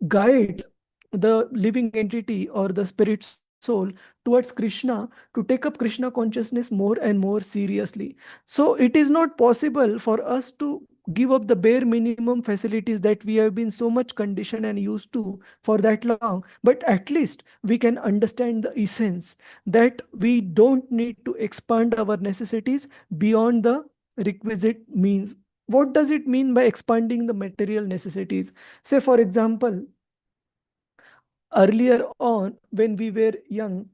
guide the living entity or the spirit soul towards Krishna, to take up Krishna consciousness more and more seriously. So it is not possible for us to give up the bare minimum facilities that we have been so much conditioned and used to for that long, but at least we can understand the essence that we don't need to expand our necessities beyond the requisite means. What does it mean by expanding the material necessities? Say, for example, earlier on when we were young,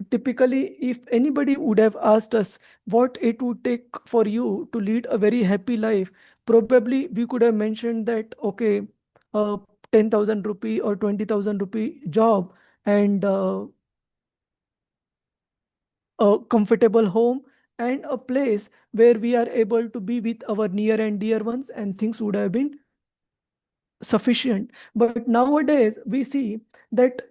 typically if anybody would have asked us what it would take for you to lead a very happy life, probably we could have mentioned that, okay, 10,000 rupee or 20,000 rupee job and a comfortable home and a place where we are able to be with our near and dear ones, and things would have been sufficient. But nowadays we see that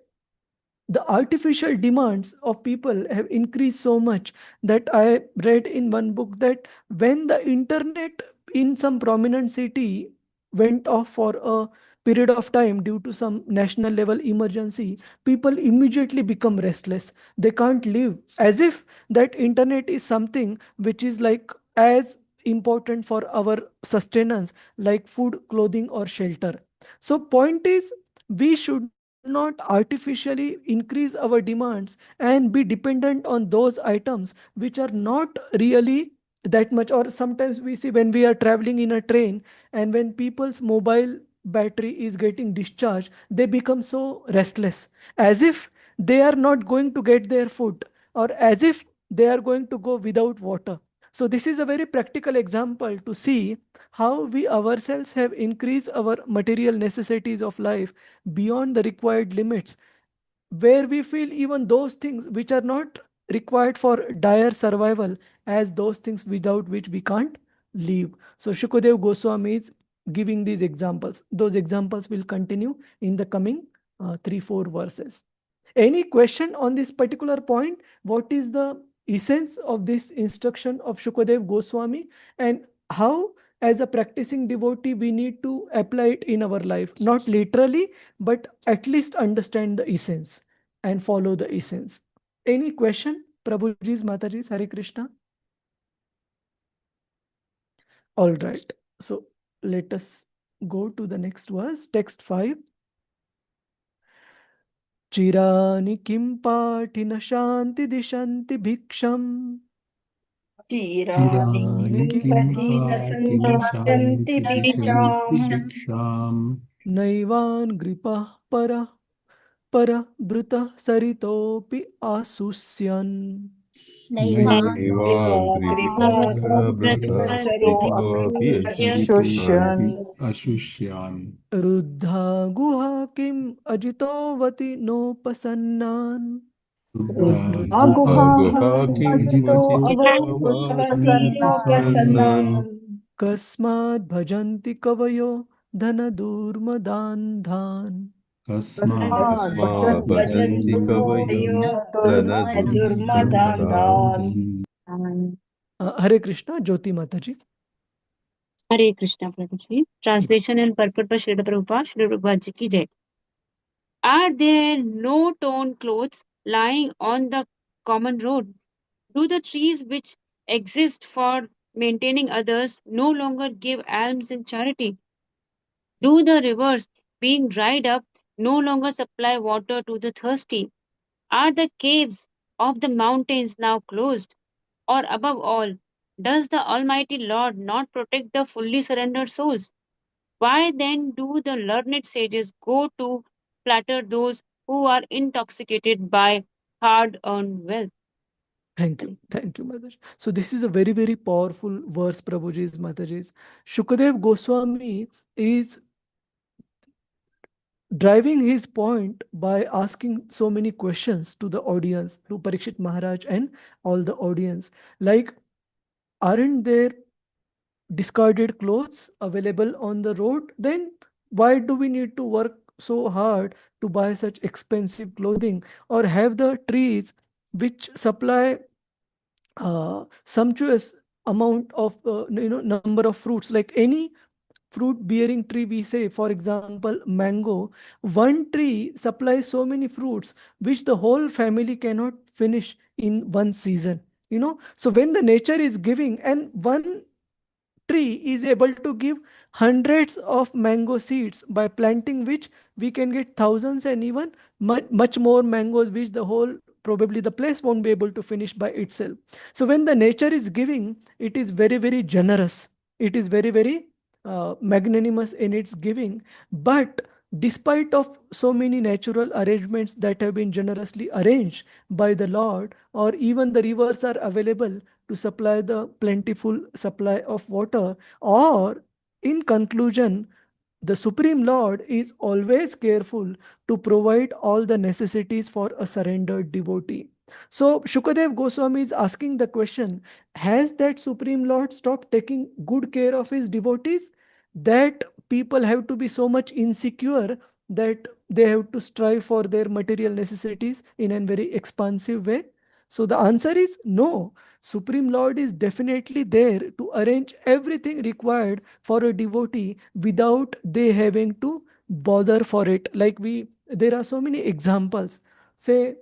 the artificial demands of people have increased so much that I read in one book that when the internet in some prominent city went off for a period of time due to some national level emergency, people immediately become restless. They can't live, as if that internet is something which is like as important for our sustenance like food, clothing or shelter. So point is we should not artificially increase our demands and be dependent on those items which are not really that much. Or sometimes we see when we are traveling in a train, and when people's mobile battery is getting discharged, they become so restless, as if they are not going to get their food, or as if they are going to go without water. So this is a very practical example to see how we ourselves have increased our material necessities of life beyond the required limits, where we feel even those things which are not required for dire survival as those things without which we can't live. So Shukadev Goswami is giving these examples. Those examples will continue in the coming 3-4 verses. Any question on this particular point? What is the essence of this instruction of Shukadev Goswami, and how as a practicing devotee we need to apply it in our life? Not literally, but at least understand the essence and follow the essence. Any question? Prabhuji's, Mataji's, Hare Krishna. All right. So let us go to the next verse, text 5. Chirani kim patina shanti dishanti bhiksham. Chirani kimpatina shanti bhiksham. Naivan gripa para bruta saritopi asusyan. Naivan Ashushan. Ruddha guha kim ajitavati nopasannaan. Aguha ajito avati no prasannan. Kasmad bhajanti kavayo dhana durmadandhan. Kasmad bhajanti kavayo durmadandhan. Hare Krishna, Jyoti Mataji. Hare Krishna, Prabhuji. Translation and purport by Srila Prabhupada, Srila Prabhupada ji ki jai. Are there no torn clothes lying on the common road? Do the trees which exist for maintaining others no longer give alms in charity? Do the rivers, being dried up, no longer supply water to the thirsty? Are the caves of the mountains now closed? Or above all, does the Almighty Lord not protect the fully surrendered souls? Why then do the learned sages go to flatter those who are intoxicated by hard-earned wealth? Thank you. Thank you, Mataji. So this is a very, very powerful verse, Prabhuji's, Mataji's. Shukadev Goswami is driving his point by asking so many questions to the audience, to Parikshit Maharaj and all the audience. Like, aren't there discarded clothes available on the road? Then why do we need to work so hard to buy such expensive clothing, or have the trees which supply sumptuous amount of number of fruits, like any fruit bearing tree, we say for example mango, one tree supplies so many fruits which the whole family cannot finish in one season. So when the nature is giving, and one tree is able to give hundreds of mango seeds, by planting which we can get thousands and even much more mangoes, which the whole, probably the place won't be able to finish by itself. So when the nature is giving, it is very, very generous. It is very, very magnanimous in its giving. But despite of so many natural arrangements that have been generously arranged by the Lord, or even the rivers are available to supply the plentiful supply of water, or in conclusion, the Supreme Lord is always careful to provide all the necessities for a surrendered devotee. So Shukadev Goswami is asking the question, has that Supreme Lord stopped taking good care of his devotees, that people have to be so much insecure that they have to strive for their material necessities in a very expansive way? So the answer is no. Supreme Lord is definitely there to arrange everything required for a devotee without they having to bother for it. Like there are so many examples. Say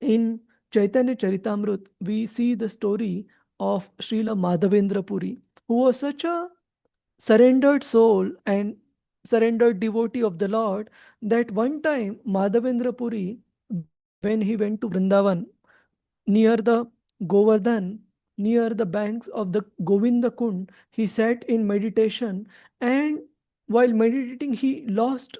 in Chaitanya Charitamrut, we see the story of Srila Madhavendra Puri, who was such a surrendered soul, and surrendered devotee of the Lord, that one time Madhavendra Puri, when he went to Vrindavan, near the Govardhan, near the banks of the Govinda Kund, he sat in meditation, and while meditating, he lost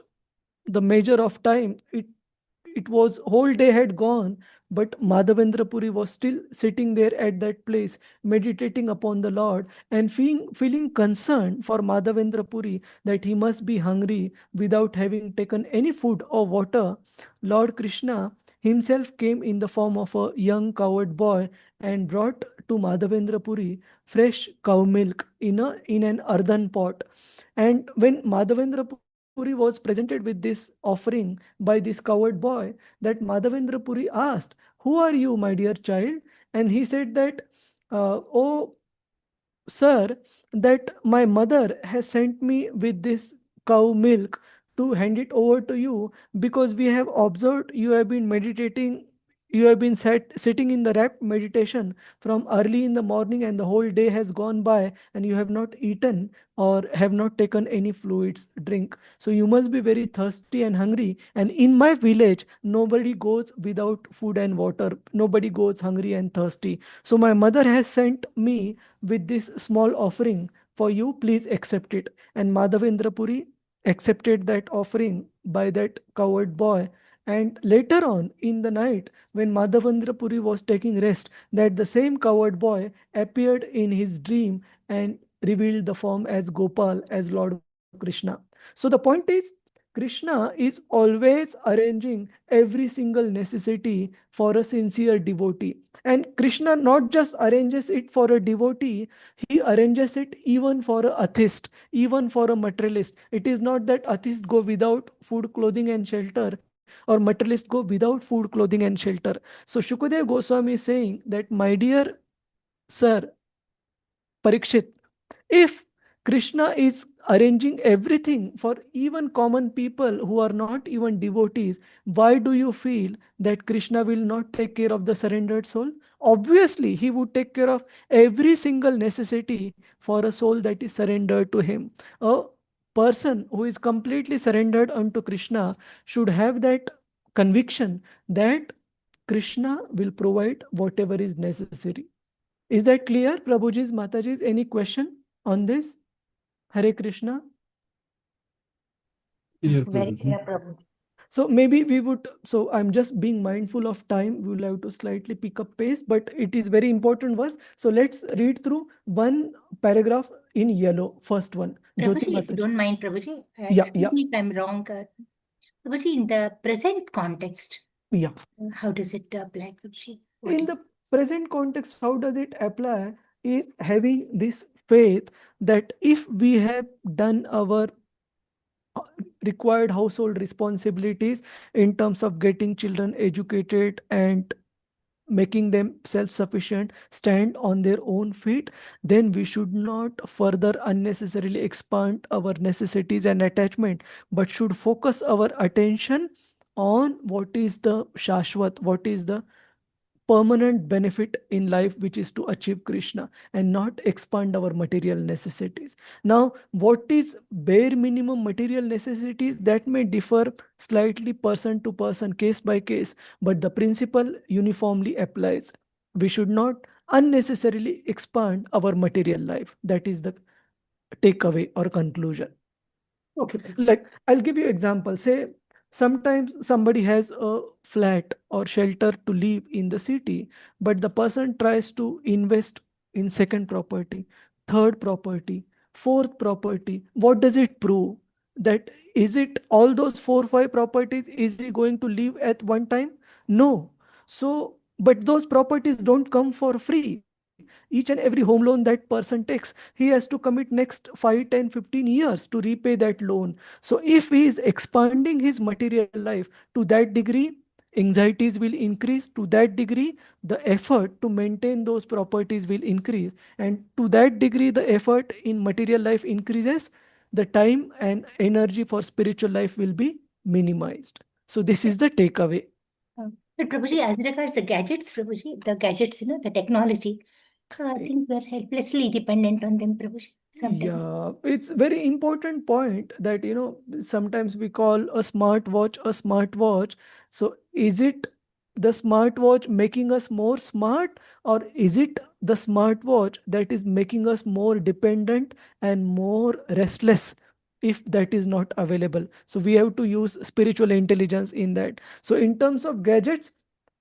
the measure of time. It was whole day had gone, but Madhavendra Puri was still sitting there at that place, meditating upon the Lord, and feeling concerned for Madhavendra Puri that he must be hungry without having taken any food or water. Lord Krishna himself came in the form of a young coward boy and brought to Madhavendra Puri fresh cow milk in an earthen pot. And when Madhavendra Puri was presented with this offering by this coward boy, that Madhavendra Puri asked, "Who are you, my dear child?" And he said that, "Oh, sir, that my mother has sent me with this cow milk to hand it over to you, because we have observed you have been meditating, you have been sitting in the rapt meditation from early in the morning, and the whole day has gone by and you have not eaten or have not taken any fluids drink. So you must be very thirsty and hungry, and in my village nobody goes without food and water, nobody goes hungry and thirsty. So my mother has sent me with this small offering for you, please accept it." And Madhavendra Puri accepted that offering by that coward boy. And later on in the night, when Madhavendra Puri was taking rest, that the same coward boy appeared in his dream and revealed the form as Gopal, as Lord Krishna. So the point is, Krishna is always arranging every single necessity for a sincere devotee. And Krishna not just arranges it for a devotee, he arranges it even for a atheist, even for a materialist. It is not that atheists go without food, clothing, and shelter, or materialists go without food, clothing, and shelter. So Shukadeva Goswami is saying that, my dear sir, Parikshit, if Krishna is arranging everything for even common people who are not even devotees, why do you feel that Krishna will not take care of the surrendered soul? Obviously, he would take care of every single necessity for a soul that is surrendered to him. A person who is completely surrendered unto Krishna should have that conviction that Krishna will provide whatever is necessary. Is that clear, Prabhuji's, Mataji's? Any question on this? Hare Krishna. Very clear, Prabhu. So maybe we would, so I'm just being mindful of time. We will have to slightly pick up pace, but it is very important verse. So let's read through one paragraph in yellow, first one. Prabhuji, if you don't mind, Prabhuji, Yeah, excuse me if I'm wrong. Prabhuji, in the present context, yeah. How does it apply, Prabhuji? In the present context, how does it apply? Is having this faith that if we have done our required household responsibilities in terms of getting children educated and making them self-sufficient, stand on their own feet, then we should not further unnecessarily expand our necessities and attachment, but should focus our attention on what is the shashwat, what is the permanent benefit in life, which is to achieve Krishna and not expand our material necessities. Now, what is bare minimum material necessities? That may differ slightly person to person, case by case, but the principle uniformly applies. We should not unnecessarily expand our material life. That is the takeaway or conclusion. Okay. Like, I'll give you example. Say, sometimes somebody has a flat or shelter to live in the city, but the person tries to invest in second property, third property, fourth property. What does it prove? That is it all those 4 5 properties, is he going to live at one time? No. So, but those properties don't come for free. Each and every home loan that person takes, he has to commit next 5 10 15 years to repay that loan. So if he is expanding his material life, to that degree anxieties will increase, to that degree the effort to maintain those properties will increase, and to that degree the effort in material life increases, the time and energy for spiritual life will be minimized. So this is the takeaway. But Prabhuji, as regards the gadgets, Prabhuji, the gadgets, the technology, I think we're helplessly dependent on them, Prabhuji. sometimes. Yeah, it's very important point that, sometimes we call a smartwatch a smartwatch. So is it the smartwatch making us more smart, or is it the smartwatch that is making us more dependent and more restless if that is not available? So we have to use spiritual intelligence in that. So in terms of gadgets,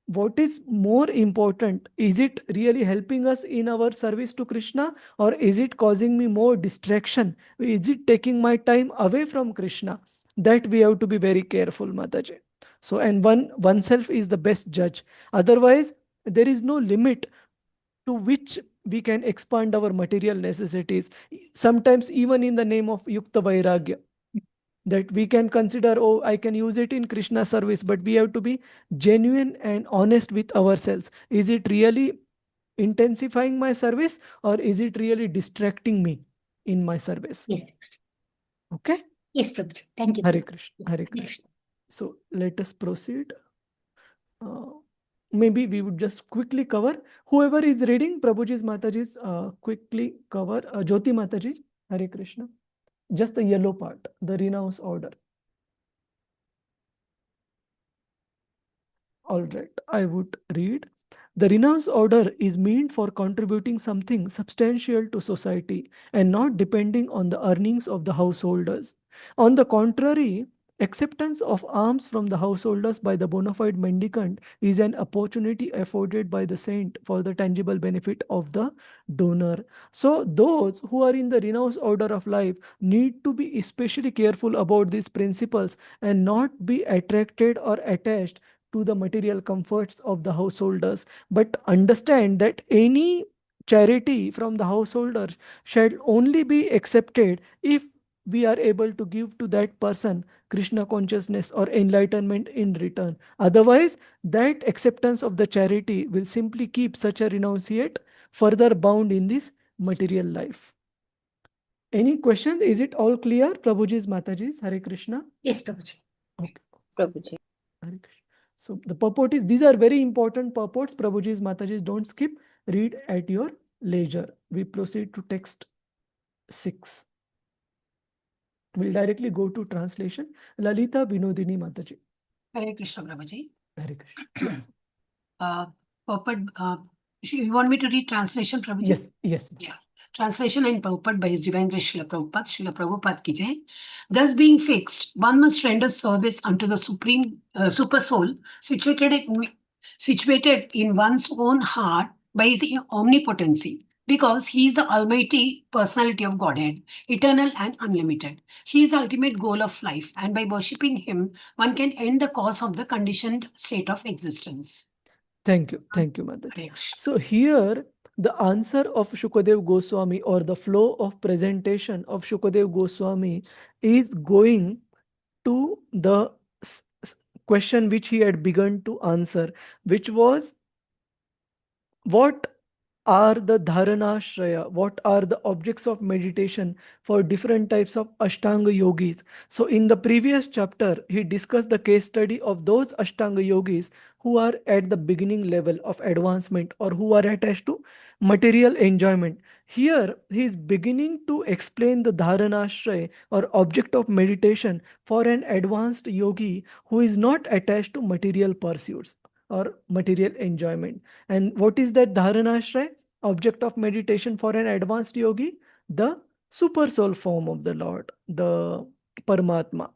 what is more important? Is it really helping us in our service to Krishna, or is it causing me more distraction? Is it taking my time away from Krishna? That we have to be very careful, Mataji. So, and oneself is the best judge. Otherwise, there is no limit to which we can expand our material necessities. Sometimes even in the name of Yukta Vairagya, that we can consider, oh, I can use it in Krishna service, but we have to be genuine and honest with ourselves. Is it really intensifying my service, or is it really distracting me in my service? Yes. Okay? Yes, Prabhuji. Thank you. Hare Krishna. Hare Krishna. So let us proceed. Maybe we would just quickly cover. Whoever is reading Prabhuji's Mataji's, quickly cover. Jyoti Mataji, Hare Krishna. Just the yellow part, the renounce order. All right, I would read. The renounce order is meant for contributing something substantial to society and not depending on the earnings of the householders. On the contrary, acceptance of alms from the householders by the bona fide mendicant is an opportunity afforded by the saint for the tangible benefit of the donor. So those who are in the renounce order of life need to be especially careful about these principles and not be attracted or attached to the material comforts of the householders, but understand that any charity from the householders shall only be accepted if we are able to give to that person Krishna consciousness or enlightenment in return. Otherwise, that acceptance of the charity will simply keep such a renunciate further bound in this material life. Any question? Is it all clear? Prabhuji's, Mataji's, Hare Krishna. Yes, Prabhuji. Okay. Prabhuji. Hare Krishna. So the purport is, these are very important purports. Prabhuji's, Mataji's, don't skip. Read at your leisure. We proceed to text 6. We'll directly go to translation. Lalita Vinodini Mataji. Hare Krishna, Prabhuji. Hare Krishna. Yes. Purport, you want me to read translation, Prabhuji? Yes, yes. Yeah. Translation and purport by His Divine Grace Srila Prabhupada, Srila Prabhupada ki jai. Thus being fixed, one must render service unto the Supreme Super Soul, situated in one's own heart by His omnipotency, because He is the Almighty Personality of Godhead, eternal and unlimited. He is the ultimate goal of life, and by worshipping Him, one can end the cause of the conditioned state of existence. Thank you, Mataji. So here, the answer of Shukadev Goswami, or the flow of presentation of Shukadev Goswami, is going to the question which he had begun to answer, which was, what are the dharanashraya, what are the objects of meditation for different types of Ashtanga yogis. So in the previous chapter, he discussed the case study of those Ashtanga yogis who are at the beginning level of advancement, or who are attached to material enjoyment. Here, he is beginning to explain the dharanashraya, or object of meditation, for an advanced yogi who is not attached to material pursuits or material enjoyment. And what is that dharanashraya? Object of meditation for an advanced yogi? The super soul form of the Lord, the Paramatma.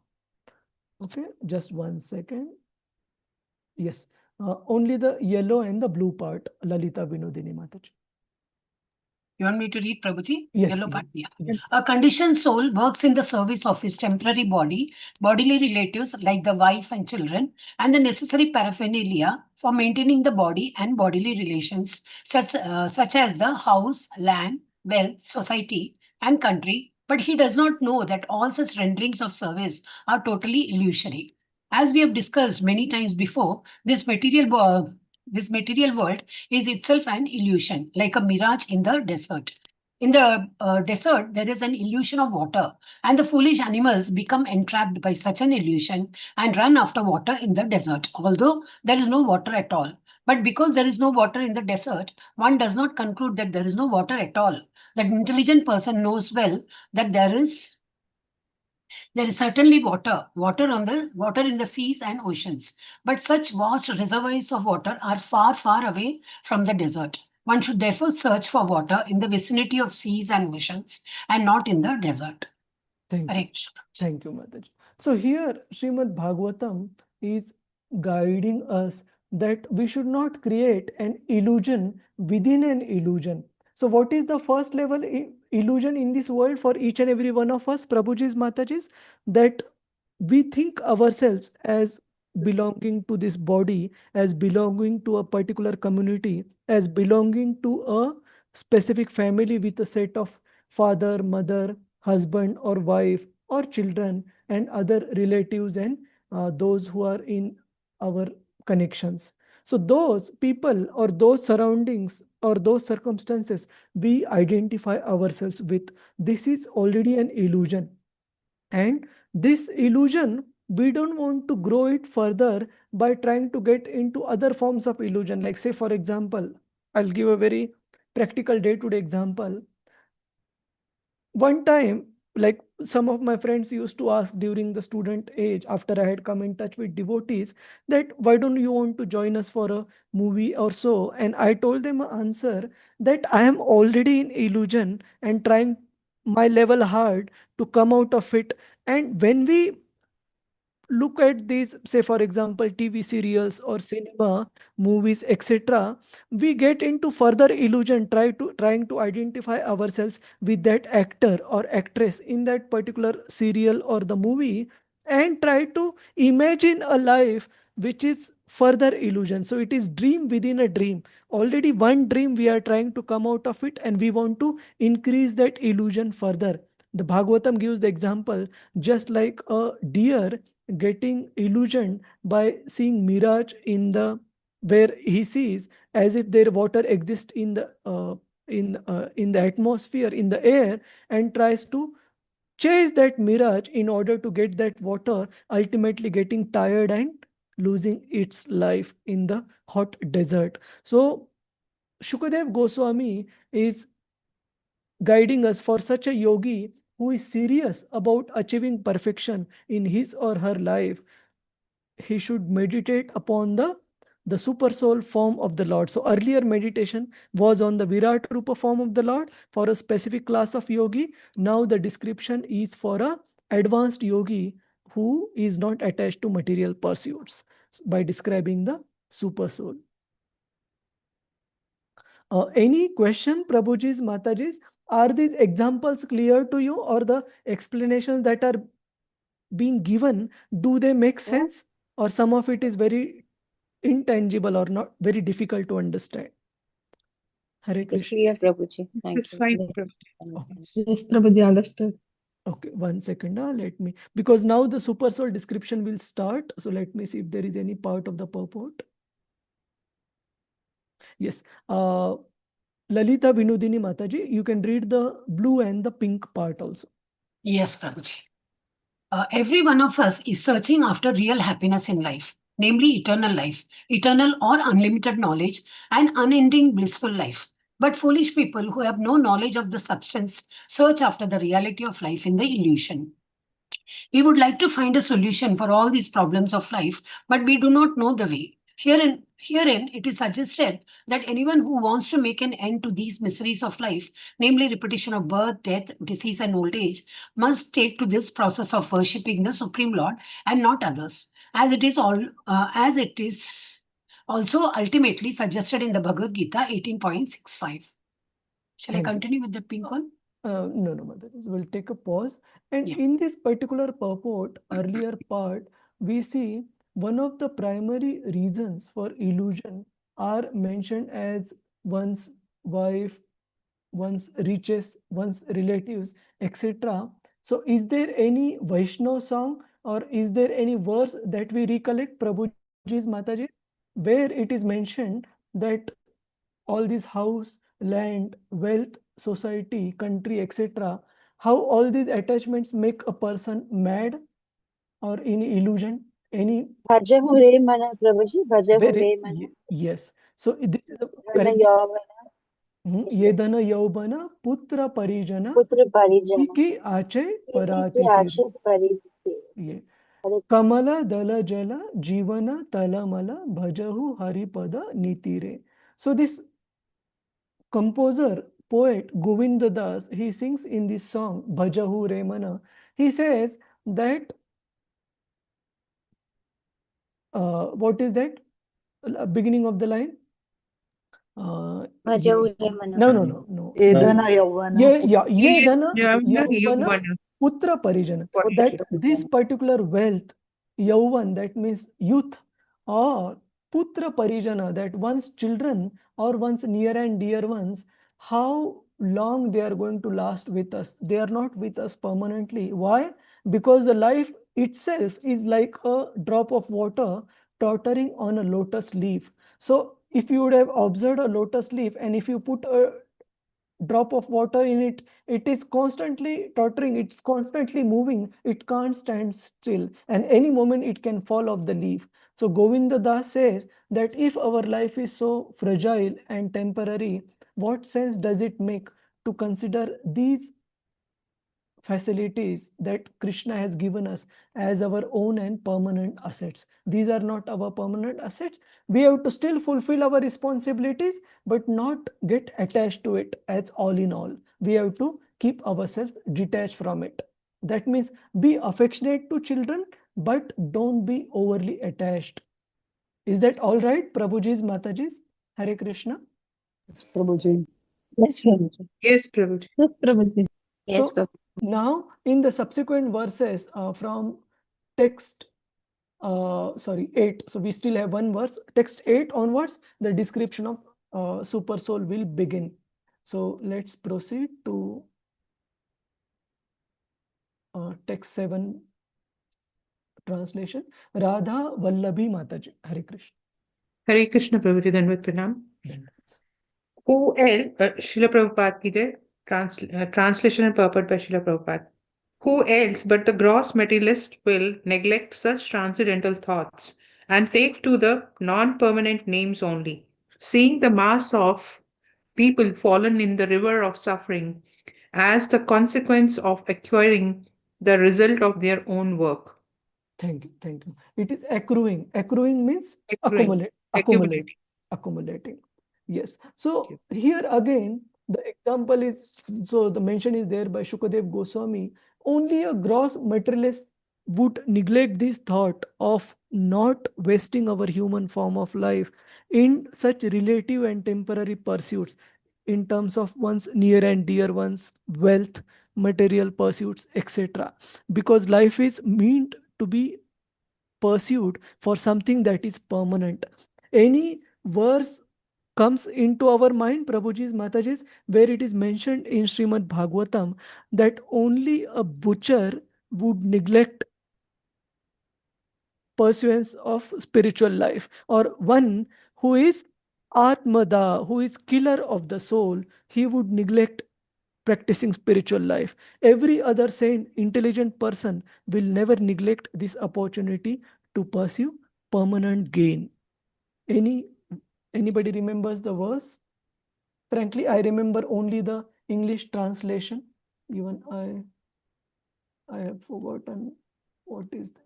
Okay, just 1 second. Yes, only the yellow and the blue part, Lalita Vinodini Mataji. You want me to read, Prabhuji? Yes. Yellow part, yeah. Yes. A conditioned soul works in the service of his temporary body, bodily relatives like the wife and children, and the necessary paraphernalia for maintaining the body and bodily relations, such as the house, land, wealth, society, and country. But he does not know that all such renderings of service are totally illusory. As we have discussed many times before, this material world is itself an illusion, like a mirage in the desert. In the desert, there is an illusion of water, and the foolish animals become entrapped by such an illusion and run after water in the desert, although there is no water at all. But because there is no water in the desert, one does not conclude that there is no water at all. That intelligent person knows well that there is certainly water in the seas and oceans, but such vast reservoirs of water are far, far away from the desert. One should therefore search for water in the vicinity of seas and oceans and not in the desert. Thank you. Thank you, Mataji. So here, Srimad Bhagavatam is guiding us that we should not create an illusion within an illusion. So what is the first level illusion in this world for each and every one of us, Prabhuji's, Mataji's? That we think ourselves as belonging to this body, as belonging to a particular community, as belonging to a specific family with a set of father, mother, husband or wife or children and other relatives and those who are in our connections. So those people or those surroundings or those circumstances we identify ourselves with, this is already an illusion. And this illusion, we don't want to grow it further by trying to get into other forms of illusion. Like say, for example, I'll give a very practical day-to-day example. One time, like some of my friends used to ask during the student age, after I had come in touch with devotees, that why don't you want to join us for a movie or so? And I told them an answer that I am already in illusion and trying my level hard to come out of it. And when we look at these, say for example, TV serials or cinema, movies, etc., we get into further illusion, trying to identify ourselves with that actor or actress in that particular serial or the movie, and try to imagine a life which is further illusion. So it is dream within a dream. Already one dream, we are trying to come out of it, and we want to increase that illusion further. The Bhagavatam gives the example, just like a deer getting illusioned by seeing mirage in the, where he sees as if their water exists in the atmosphere, in the air, and tries to chase that mirage in order to get that water, ultimately getting tired and losing its life in the hot desert. So Shukadev Goswami is guiding us for such a yogi who is serious about achieving perfection in his or her life. He should meditate upon the super soul form of the Lord. So earlier meditation was on the Virat Rupa form of the Lord for a specific class of yogi. Now the description is for a advanced yogi who is not attached to material pursuits, by describing the super soul. Any question, Prabhuji's, Mataji's? Are these examples clear to you, or the explanations that are being given, do they make sense, or some of it is very intangible or not, very difficult to understand? Hare Krishna. Clear, Prabhuji. This Thank is you. fine, Prabhuji. Okay. Yes, Prabhuji, understood. Okay, 1 second. Let me, because now the super soul description will start. So let me see if there is any part of the purport. Yes. Lalita Vinodini Mataji, you can read the blue and the pink part also. Yes, Prabhuji. Every one of us is searching after real happiness in life, namely eternal life, eternal or unlimited knowledge, and unending blissful life. But foolish people who have no knowledge of the substance search after the reality of life in the illusion. We would like to find a solution for all these problems of life, but we do not know the way. Herein, it is suggested that anyone who wants to make an end to these miseries of life, namely repetition of birth, death, disease, and old age, must take to this process of worshipping the Supreme Lord and not others, as it is also ultimately suggested in the Bhagavad Gita 18.65. Shall I continue with the pink one? No, Mother. We'll take a pause. And in this particular purport, earlier part, we see one of the primary reasons for illusion are mentioned as one's wife, one's riches, one's relatives, etc. So is there any Vaishnava song or is there any verse that we recollect, Prabhuji's, Mataji, where it is mentioned that all this house, land, wealth, society, country, etc., how all these attachments make a person mad or in illusion? Any Bhajahu re mana, Prabhuji, Bhajahu very re mana. yes. So this is the Dhana correct. yavana, Yedana yaubana putra parijana putra parijana, ki ache ki parati ache parite. ye kamala dala jala jivana talamala bhajahu haripada nitire. So this composer, poet Govinda Das, he sings in this song Bhajahu Remana. He says that what is that? Beginning of the line? Bhajahu re mana. No. Edana yavana. Yedana Yavana, yauvana Yavana. putra parijana. That this particular wealth, yauvan, that means youth, or putra parijana, that one's children or one's near and dear ones, how long they are going to last with us. They are not with us permanently. Why? Because the life itself is like a drop of water tottering on a lotus leaf. So if you would have observed a lotus leaf, and if you put a drop of water in it, it is constantly tottering, it's constantly moving, it can't stand still, and any moment it can fall off the leaf. So Govinda Das says that if our life is so fragile and temporary, what sense does it make to consider these facilities that Krishna has given us as our own and permanent assets? These are not our permanent assets. We have to still fulfill our responsibilities, but not get attached to it as all in all. We have to keep ourselves detached from it. That means be affectionate to children, but don't be overly attached. Is that all right, Prabhuji's, Mataji's? Hare Krishna. Yes, Prabhuji. Yes, Prabhuji. Yes, Prabhuji. Yes, Prabhuji. Yes, So now in the subsequent verses from text 8, so we still have one verse, text 8 onwards, the description of super soul will begin. So let's proceed to text 7 translation. Radha Vallabhi Mataji. Hare Krishna. Hare Krishna, Prabhuji, Dandavat Pranam. Who else, Srila Prabhupada ki jai, translation and purport by Srila Prabhupada. Who else but the gross materialist will neglect such transcendental thoughts and take to the non-permanent names only, seeing the mass of people fallen in the river of suffering as the consequence of acquiring the result of their own work. Thank you. It is accruing. Accruing means Accruing. accumulating. Yes. So here again, the example is, so the mention is there by Shukadev Goswami. Only a gross materialist would neglect this thought of not wasting our human form of life in such relative and temporary pursuits in terms of one's near and dear ones, wealth, material pursuits, etc. Because life is meant to be pursued for something that is permanent. Any verse comes into our mind, Prabhuji's, Mataji's, where it is mentioned in Srimad Bhagavatam that only a butcher would neglect pursuance of spiritual life, or one who is Atmada, who is killer of the soul, he would neglect practicing spiritual life. Every other sane, intelligent person will never neglect this opportunity to pursue permanent gain. Anybody remembers the verse? Frankly, I remember only the English translation. Even I have forgotten what is that.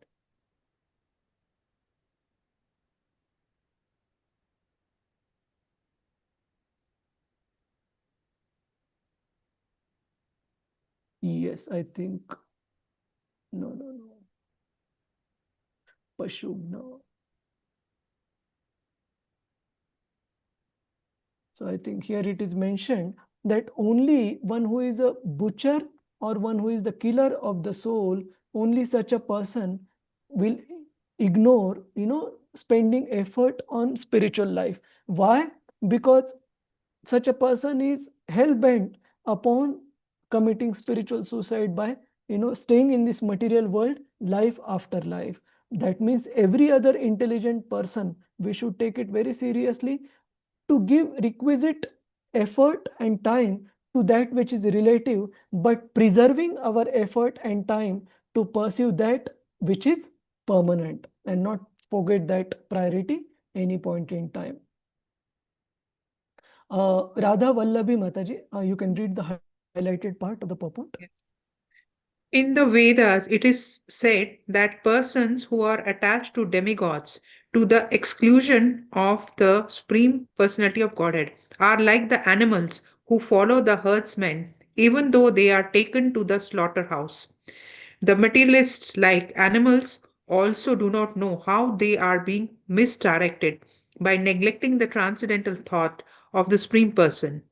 Yes, I think. No. Pashubna. So I think here it is mentioned that only one who is a butcher or one who is the killer of the soul, only such a person will ignore, spending effort on spiritual life. Why? Because such a person is hell-bent upon committing spiritual suicide by, staying in this material world, life after life. That means every other intelligent person, we should take it very seriously to give requisite effort and time to that which is relative, but preserving our effort and time to pursue that which is permanent and not forget that priority any point in time. Radha Vallabi Mataji, you can read the highlighted part of the purport. In the Vedas, it is said that persons who are attached to demigods to the exclusion of the Supreme Personality of Godhead are like the animals who follow the herdsmen even though they are taken to the slaughterhouse. The materialists, like animals, also do not know how they are being misdirected by neglecting the transcendental thought of the Supreme Person.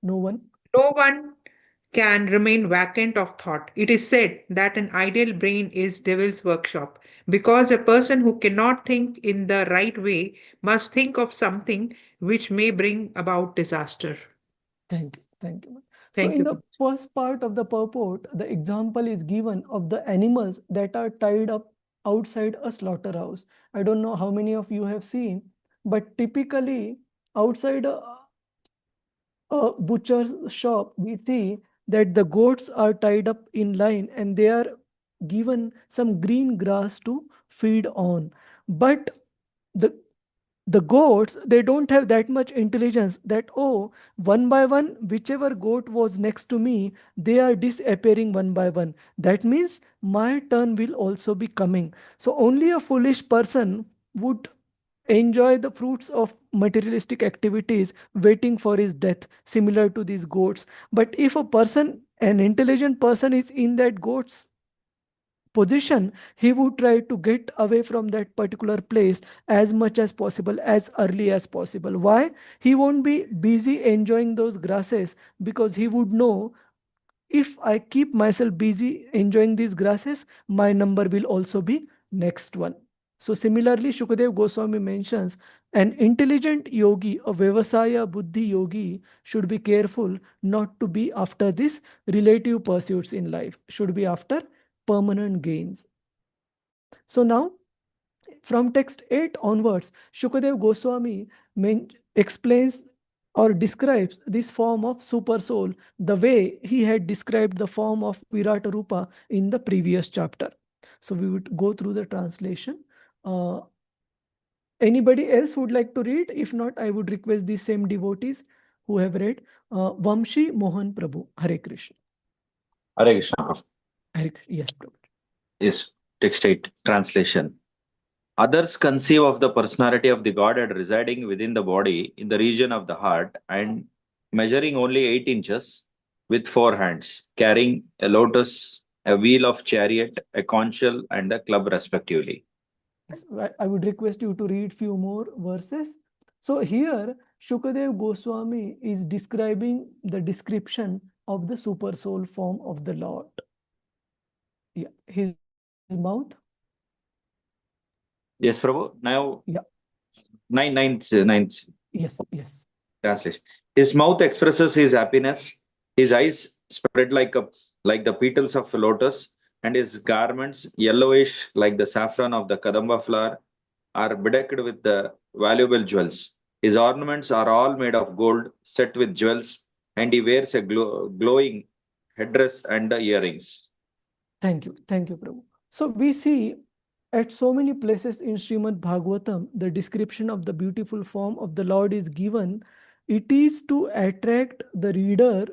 No one can remain vacant of thought. It is said that an ideal brain is devil's workshop because a person who cannot think in the right way must think of something which may bring about disaster. Thank you. Thank you. Thank so in you. the first part of the purport, the example is given of the animals that are tied up outside a slaughterhouse. I don't know how many of you have seen, but typically outside a butcher's shop, we see that the goats are tied up in line and they are given some green grass to feed on. But the goats, they don't have that much intelligence that, oh, one by one, whichever goat was next to me, they are disappearing one by one. That means my turn will also be coming. So only a foolish person would enjoy the fruits of materialistic activities waiting for his death, similar to these goats. But if an intelligent person is in that goat's position, he would try to get away from that particular place as much as possible, as early as possible. Why? He won't be busy enjoying those grasses, because he would know, if I keep myself busy enjoying these grasses, my number will also be next one. So similarly, Shukadev Goswami mentions an intelligent yogi, a Vyavasaya Buddhi yogi, should be careful not to be after these relative pursuits in life, should be after permanent gains. So now, from text 8 onwards, Shukadev Goswami explains or describes this form of super soul the way he had described the form of Virata Rupa in the previous chapter. So we would go through the translation. Anybody else would like to read? If not, I would request these same devotees who have read. Vamshi Mohan Prabhu. Hare Krishna. Hare Krishna. Hare Krishna. Yes, Prabhu. Yes, text 8 translation. Others conceive of the personality of the Godhead residing within the body in the region of the heart and measuring only 8 inches with 4 hands, carrying a lotus, a wheel of chariot, a conch shell, and a club respectively. I would request you to read few more verses. So here, Shukadev Goswami is describing the description of the super soul form of the Lord. Yeah, his mouth. Yes, Prabhu. Now, yeah. Ninth. Yes. Translation. His mouth expresses his happiness. His eyes spread like the petals of a lotus, and his garments, yellowish like the saffron of the kadamba flower, are bedecked with the valuable jewels. His ornaments are all made of gold, set with jewels, and he wears a glowing headdress and earrings. Thank you, Prabhu. So we see at so many places in Srimad Bhagavatam, the description of the beautiful form of the Lord is given. It is to attract the reader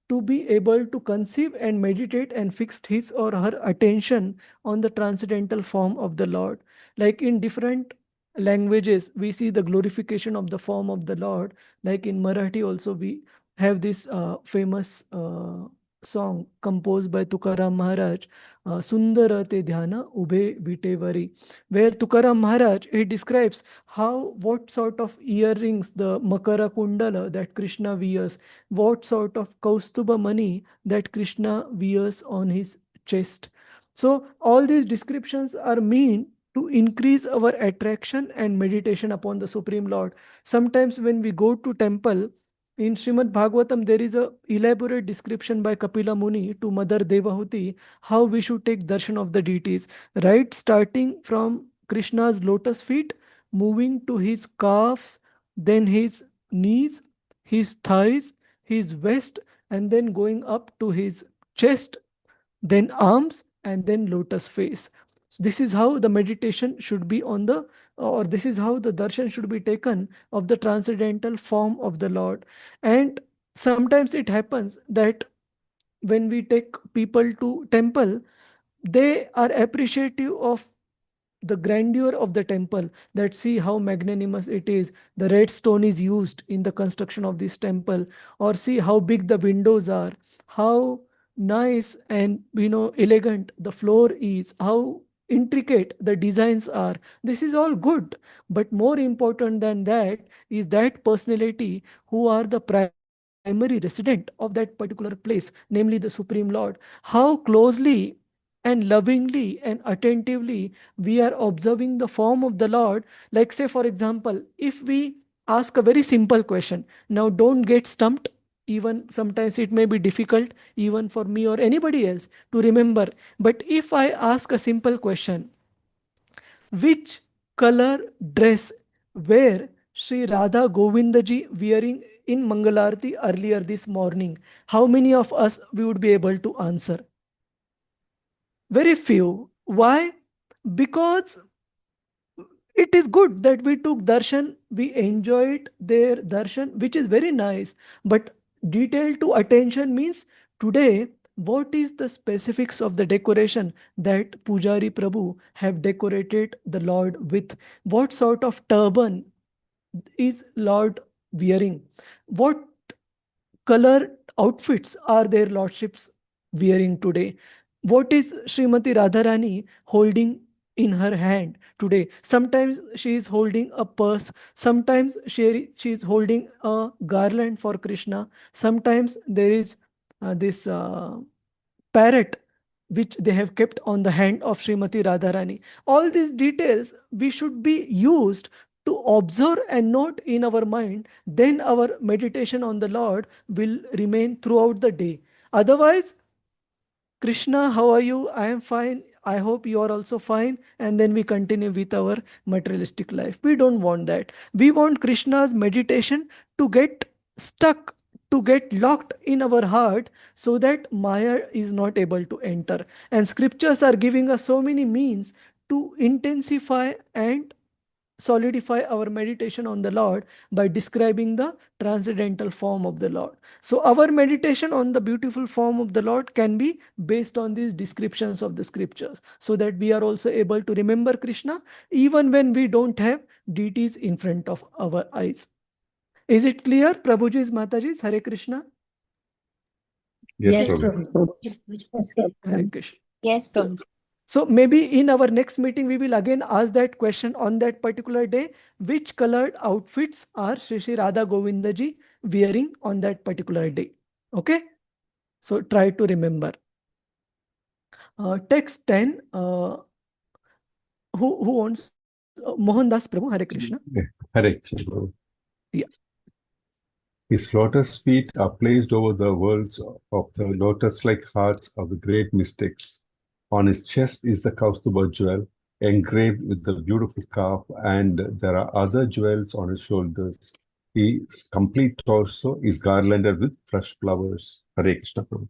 to be able to conceive and meditate and fix his or her attention on the transcendental form of the Lord. Like in different languages, we see the glorification of the form of the Lord. Like in Marathi also, we have this famous song composed by Tukaram Maharaj, Sundara te dhyana ube vitevari, where Tukaram Maharaj, he describes what sort of earrings, the Makara Kundala that Krishna wears, what sort of Kaustuba mani that Krishna wears on his chest. So all these descriptions are meant to increase our attraction and meditation upon the Supreme Lord. Sometimes when we go to temple, in Srimad Bhagavatam, there is a elaborate description by Kapila Muni to Mother Devahuti how we should take darshan of the deities, right? Starting from Krishna's lotus feet, moving to his calves, then his knees, his thighs, his waist, and then going up to his chest, then arms, and then lotus face. So this is how the meditation should be on the, or this is how the darshan should be taken of the transcendental form of the Lord. And sometimes it happens that when we take people to temple, they are appreciative of the grandeur of the temple, that see how magnanimous it is, the red stone is used in the construction of this temple, or see how big the windows are, how nice and elegant the floor is, how intricate the designs are. This is all good, but more important than that is that personality who are the primary resident of that particular place, namely the Supreme Lord. How closely and lovingly and attentively we are observing the form of the Lord. Like, say, for example, if we ask a very simple question, now don't get stumped. Even sometimes it may be difficult, even for me or anybody else, to remember. But if I ask a simple question, which color dress were Sri Radha Govindaji wearing in Mangalarti earlier this morning? How many of us we would be able to answer? Very few. Why? Because it is good that we took darshan, we enjoyed their darshan, which is very nice. But detail to attention means today, what is the specifics of the decoration that Pujari Prabhu have decorated the Lord with? What sort of turban is Lord wearing? What color outfits are their lordships wearing today? What is Srimati Radharani holding in her hand today? Sometimes she is holding a purse, sometimes she is holding a garland for Krishna, sometimes there is this parrot which they have kept on the hand of Srimati Radharani. All these details we should be used to observe and note in our mind. Then our meditation on the Lord will remain throughout the day. Otherwise, Krishna, how are you? I am fine. I hope you are also fine. And then we continue with our materialistic life. We don't want that. We want Krishna's meditation to get stuck, to get locked in our heart, so that Maya is not able to enter. And scriptures are giving us so many means to intensify and solidify our meditation on the Lord by describing the transcendental form of the Lord. So our meditation on the beautiful form of the Lord can be based on these descriptions of the scriptures, so that we are also able to remember Krishna even when we don't have deities in front of our eyes. Is it clear, Prabhuji's, Mataji's? Hare Krishna. Yes, Yes, Prabhu. Prabhu. Yes, Prabhuji. Yes, Prabhu. Hare Krishna. Yes, Prabhu. So maybe in our next meeting, we will again ask that question on that particular day. Which colored outfits are Sri Sri Radha Govindaji wearing on that particular day? Okay. So try to remember. Text 10. Who wants? Mohan Das Prabhu, Hare Krishna. Hare Krishna, Prabhu. Yeah. His lotus feet are placed over the worlds of the lotus-like hearts of the great mystics. On his chest is the Kaustuba jewel engraved with the beautiful calf, and there are other jewels on his shoulders. His complete torso is garlanded with fresh flowers. Hare Krishna, Prabhu.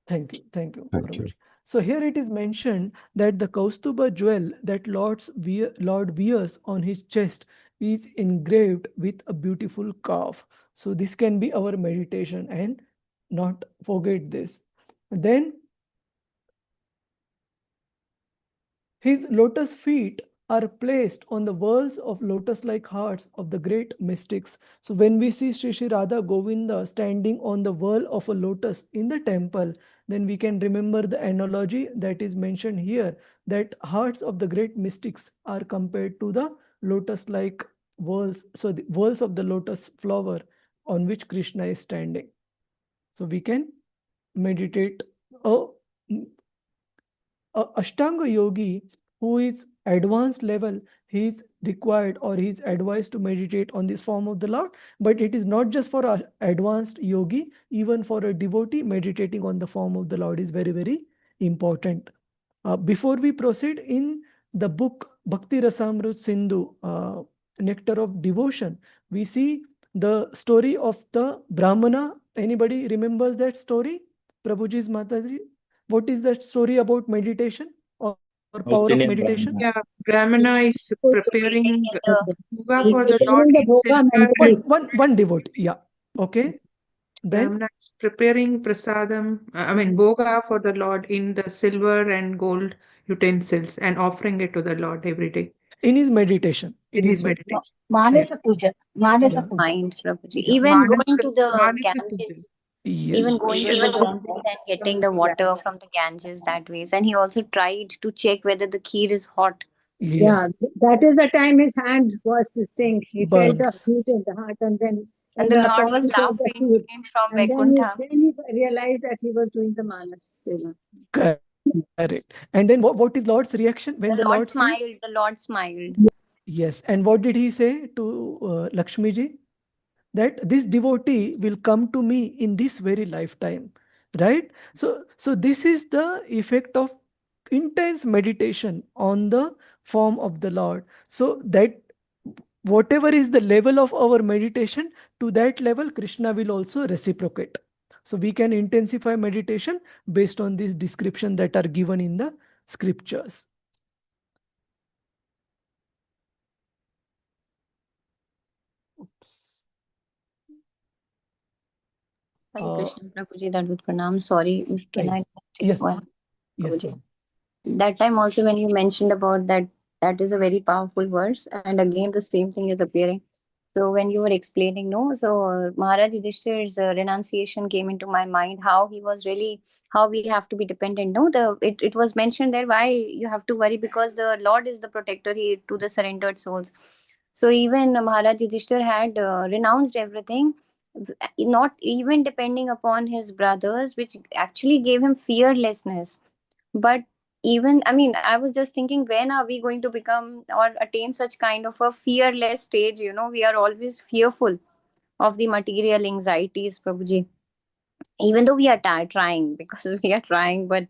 Thank you. Thank you, Thank you. Prabhuji. So here it is mentioned that the Kaustuba jewel that Lord wears on his chest is engraved with a beautiful calf. So this can be our meditation, and not forget this. Then his lotus feet are placed on the whorls of lotus-like hearts of the great mystics. So when we see Sri Sri Radha Govinda standing on the whorl of a lotus in the temple, then we can remember the analogy that is mentioned here, that hearts of the great mystics are compared to the lotus-like whorls. So the whorls of the lotus flower on which Krishna is standing. So we can meditate. Ashtanga yogi who is advanced level, he is required or he is advised to meditate on this form of the Lord. But it is not just for an advanced yogi, even for a devotee, meditating on the form of the Lord is very, very important. Before we proceed, in the book Bhakti Rasamrut Sindhu, Nectar of Devotion, we see the story of the Brahmana Anybody remembers that story? Prabhuji's Mataji? What is that story about meditation or power of meditation? Yeah, Brahmana is preparing bhoga for the Lord Preparing the in bhoga silver mentally. and One devotee. Yeah. Okay. Then Brahmana is preparing prasadam, bhoga for the Lord in the silver and gold utensils and offering it to the Lord every day in his meditation. in his meditation. Manasa puja. Manasa puja. Mind, Prabhuji. Yeah. Even going Manasa to the Manasa puja. Ganges, Yes. even going to the Ganges and getting the water from the Ganges that way. And he also tried to check whether the kheer is hot. Yeah, Yes. that is the time his hand was this thing. He felt the Burns. heat in the heart, and then And in the the Lord was pouring of the laughing heat, to him from and Vaikuntha. then he realized that he was doing the manas seva. Correct. And then what is Lord's reaction when The the Lord Lord sees? smiled. The Lord smiled. Yes. And what did he say to Lakshmi ji? That this devotee will come to me in this very lifetime, right? So this is the effect of intense meditation on the form of the Lord. So that whatever is the level of our meditation, to that level Krishna will also reciprocate. So we can intensify meditation based on this description that are given in the scriptures. Oops. Hare Krishna, Prabhuji, that would pranam. Sorry, can I take Yes. one? Yes. Prabhuji. That time also when you mentioned about that, that is a very powerful verse. And again, the same thing is appearing. So when you were explaining, no, so Maharaj Yudhishthir's renunciation came into my mind, how he was really, how we have to be dependent. No, it was mentioned there why you have to worry, because the Lord is the protector he, to the surrendered souls. So even Maharaj Yudhishthir had renounced everything, not even depending upon his brothers, which actually gave him fearlessness. But even, I mean, I was just thinking, when are we going to become or attain such kind of a fearless stage? You know, we are always fearful of the material anxieties, Prabhuji. Even though we are trying, because we are trying, but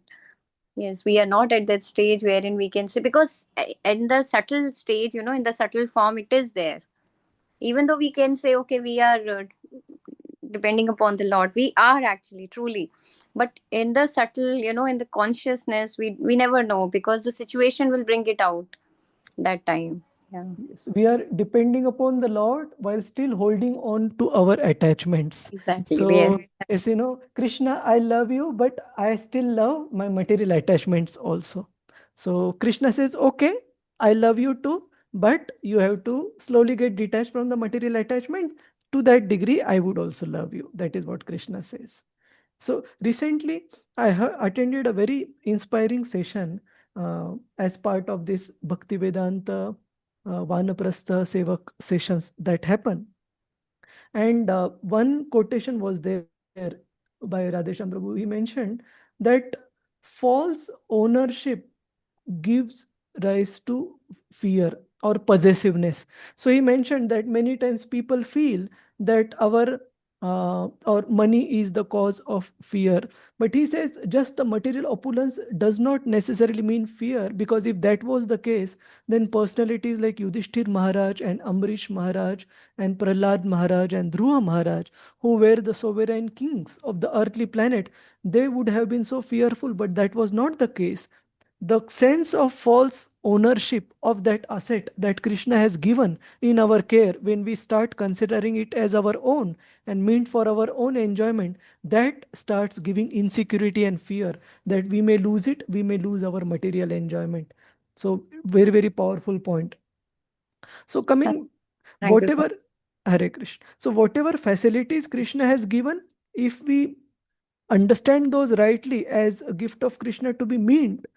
yes, we are not at that stage wherein we can say, because in the subtle stage, you know, in the subtle form, it is there. Even though we can say, okay, we are depending upon the Lord, we are actually truly, but in the subtle, you know, in the consciousness, we never know, because the situation will bring it out that time. Yeah. Yes, we are depending upon the Lord while still holding on to our attachments. Exactly. So, Yes. you know, Krishna, I love you, but I still love my material attachments also. So, Krishna says, okay, I love you too, but you have to slowly get detached from the material attachment. To that degree, I would also love you. That is what Krishna says. So recently, I attended a very inspiring session as part of this Bhakti Vedanta Vanaprastha Sevak sessions that happen. And one quotation was there by Radhesham Prabhu. He mentioned that false ownership gives rise to fear or possessiveness. So he mentioned that many times people feel that our or money is the cause of fear. But he says just the material opulence does not necessarily mean fear, because if that was the case, then personalities like Yudhishthir Maharaj and Amrish Maharaj and Prahlad Maharaj and Dhruva Maharaj, who were the sovereign kings of the earthly planet, they would have been so fearful, but that was not the case. The sense of false ownership of that asset that Krishna has given in our care, when we start considering it as our own and meant for our own enjoyment, that starts giving insecurity and fear that we may lose it, we may lose our material enjoyment. So, very, very powerful point. So, coming, Thank you, sir. whatever, Hare Krishna. So, whatever facilities Krishna has given, if we understand those rightly as a gift of Krishna to be meant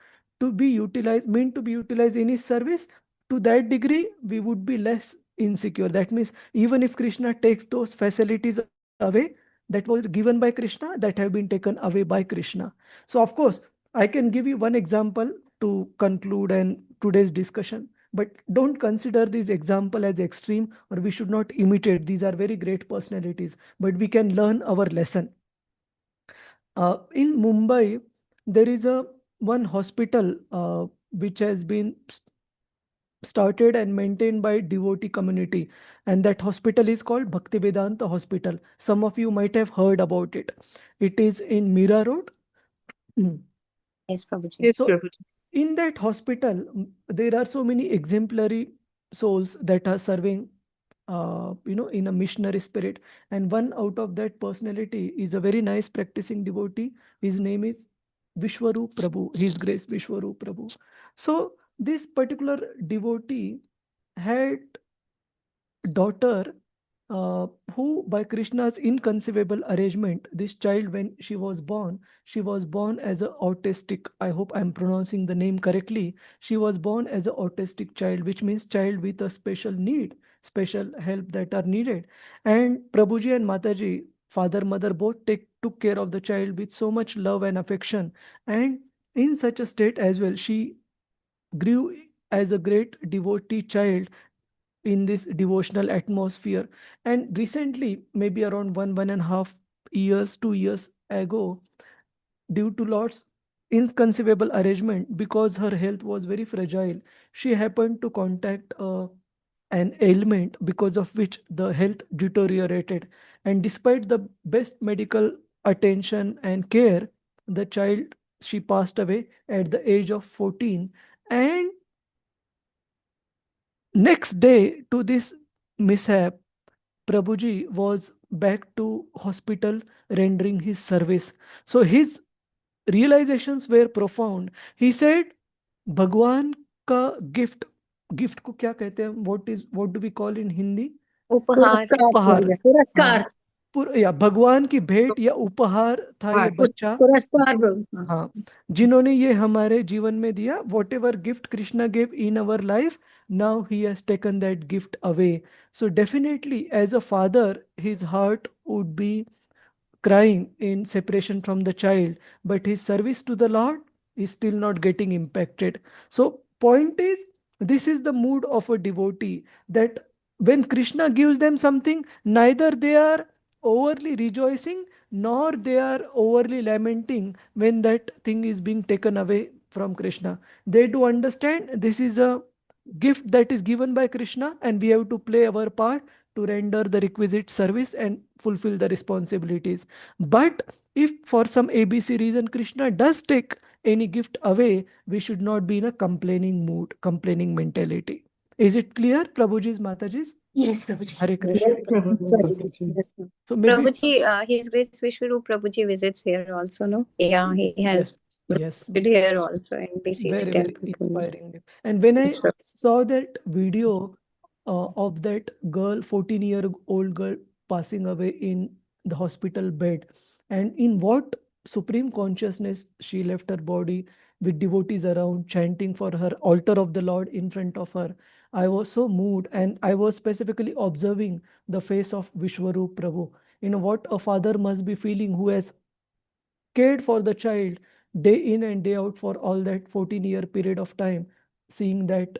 to be utilized in his service, to that degree we would be less insecure. That means even if Krishna takes those facilities away that was given by Krishna, that have been taken away by Krishna. So of course, I can give you one example to conclude and today's discussion. But don't consider this example as extreme, or we should not imitate. These are very great personalities, but we can learn our lesson. In Mumbai, there is a one hospital which has been started and maintained by devotee community, and that hospital is called Bhaktivedanta Hospital. Some of you might have heard about it. It is in Mira Road. Yes, Prabhuji. Yes, So Prabhuji. in that hospital, there are so many exemplary souls that are serving, in a missionary spirit. And one out of that personality is a very nice practicing devotee. His name is Vishwaroop Prabhu, His Grace Vishwaroop Prabhu. So this particular devotee had daughter, who by Krishna's inconceivable arrangement, this child, when she was born as a autistic. I hope I'm pronouncing the name correctly. She was born as an autistic child, which means child with a special need, special help that are needed. And Prabhuji and Mataji, father, mother, both took care of the child with so much love and affection. And in such a state as well, she grew as a great devotee child in this devotional atmosphere. And recently, maybe around 1.5 years, 2 years ago, due to Lord's inconceivable arrangement, because her health was very fragile, she happened to contact an ailment because of which the health deteriorated. And despite the best medical attention and care, the child, she passed away at the age of 14. And next day to this mishap, Prabhuji was back to hospital rendering his service. So his realizations were profound. He said, भगवान का gift को क्या कहते हैं? What do we call in Hindi? उपहार. उपहार. पुरस्कार. या भगवान की भेंट या उपहार था ये बच्चा. पुरस्कार. हाँ, जिन्होंने ये हमारे जीवन में दिया. What ever gift Krishna gave in our life, now he has taken that gift away. So definitely, as a father, his heart would be crying in separation from the child, but his service to the Lord is still not getting impacted. So point is, this is the mood of a devotee, that when Krishna gives them something, neither they are overly rejoicing nor they are overly lamenting when that thing is being taken away from Krishna. They do understand this is a gift that is given by Krishna, and we have to play our part to render the requisite service and fulfill the responsibilities. But if for some ABC reason Krishna does take any gift away, we should not be in a complaining mood, complaining mentality. Is it clear, Prabhuji's, Mataji's? Yes, Prabhuji. Hare Krishna. Yes, Prabhuji. So maybe Prabhuji, His Grace Vishwaroop Prabhuji visits here also, no? Yeah, he has yes, visited here also in BCC very temple. inspiring. And when I Yes, Prabhuji. saw that video of that girl, 14-year-old girl, passing away in the hospital bed, and in what supreme consciousness she left her body, with devotees around chanting for her, altar of the Lord in front of her, I was so moved. And I was specifically observing the face of Vishwaroop Prabhu. What a father must be feeling, who has cared for the child day in and day out for all that 14-year period of time, seeing that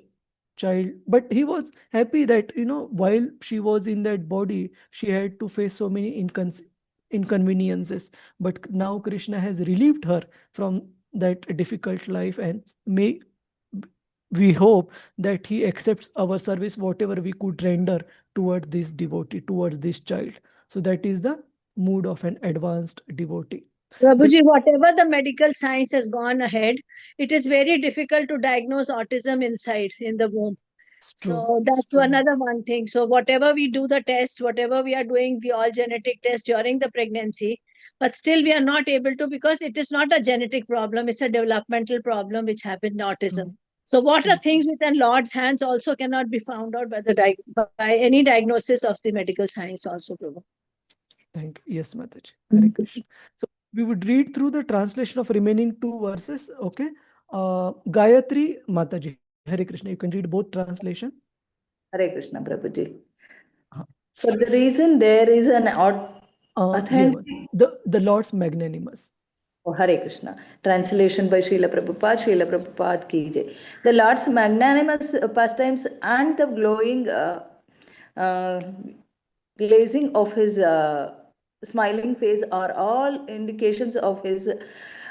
child. But he was happy that, while she was in that body, she had to face so many inconveniences. But now Krishna has relieved her from that difficult life, and we hope that he accepts our service, whatever we could render toward this devotee, towards this child. So that is the mood of an advanced devotee. Prabhuji, whatever the medical science has gone ahead, it is very difficult to diagnose autism inside in the womb. So that's another one thing. So whatever we do the tests, whatever we are doing the all genetic test during the pregnancy, but still we are not able to, because it is not a genetic problem, it's a developmental problem which happened in autism. So what are things within Lord's hands also cannot be found out by any diagnosis of the medical science also, Prabhu. Thank you. Yes, Mataji. Hare Krishna. So we would read through the translation of remaining 2 verses. Okay. Gayatri, Mataji. Hare Krishna. You can read both translation. Hare Krishna, Prabhuji. For the reason there is an authentic... The Lord's magnanimous. Oh, Hare Krishna. Translation by Srila Prabhupada ki jai. The Lord's magnanimous pastimes and the glowing glazing of his smiling face are all indications of his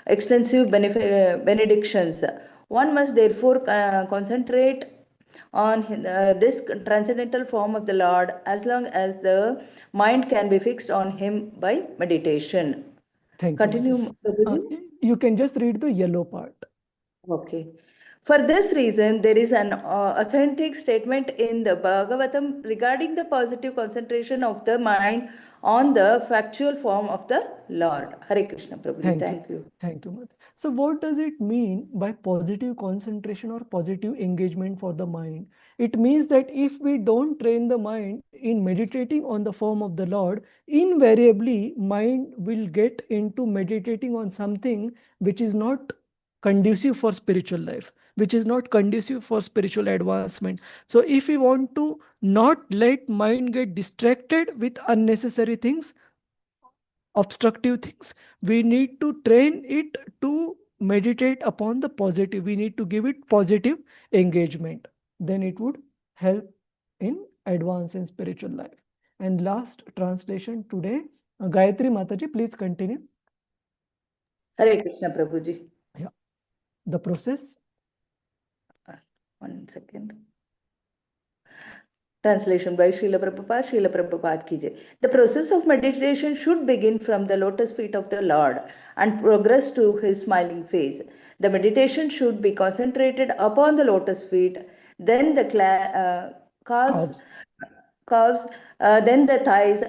extensive benedictions. One must therefore concentrate on this transcendental form of the Lord as long as the mind can be fixed on him by meditation. Thank Continue, you. Prabhuji. You can just read the yellow part. Okay. For this reason, there is an authentic statement in the Bhagavatam regarding the positive concentration of the mind on the factual form of the Lord. Hare Krishna, Prabhuji. Thank you. Thank you, Mother. So what does it mean by positive concentration or positive engagement for the mind? It means that if we don't train the mind in meditating on the form of the Lord, invariably mind will get into meditating on something which is not conducive for spiritual life, which is not conducive for spiritual advancement. So if we want to not let mind get distracted with unnecessary things, obstructive things, we need to train it to meditate upon the positive. We need to give it positive engagement. Then it would help in advance in spiritual life. And last translation today, Gayatri Mataji, please continue. Hare Krishna, Prabhuji. Yeah. The process. 1 second. Translation by Srila Prabhupada, Srila Prabhupada ki jai. The process of meditation should begin from the lotus feet of the Lord and progress to his smiling face. The meditation should be concentrated upon the lotus feet, then the calves, then the thighs,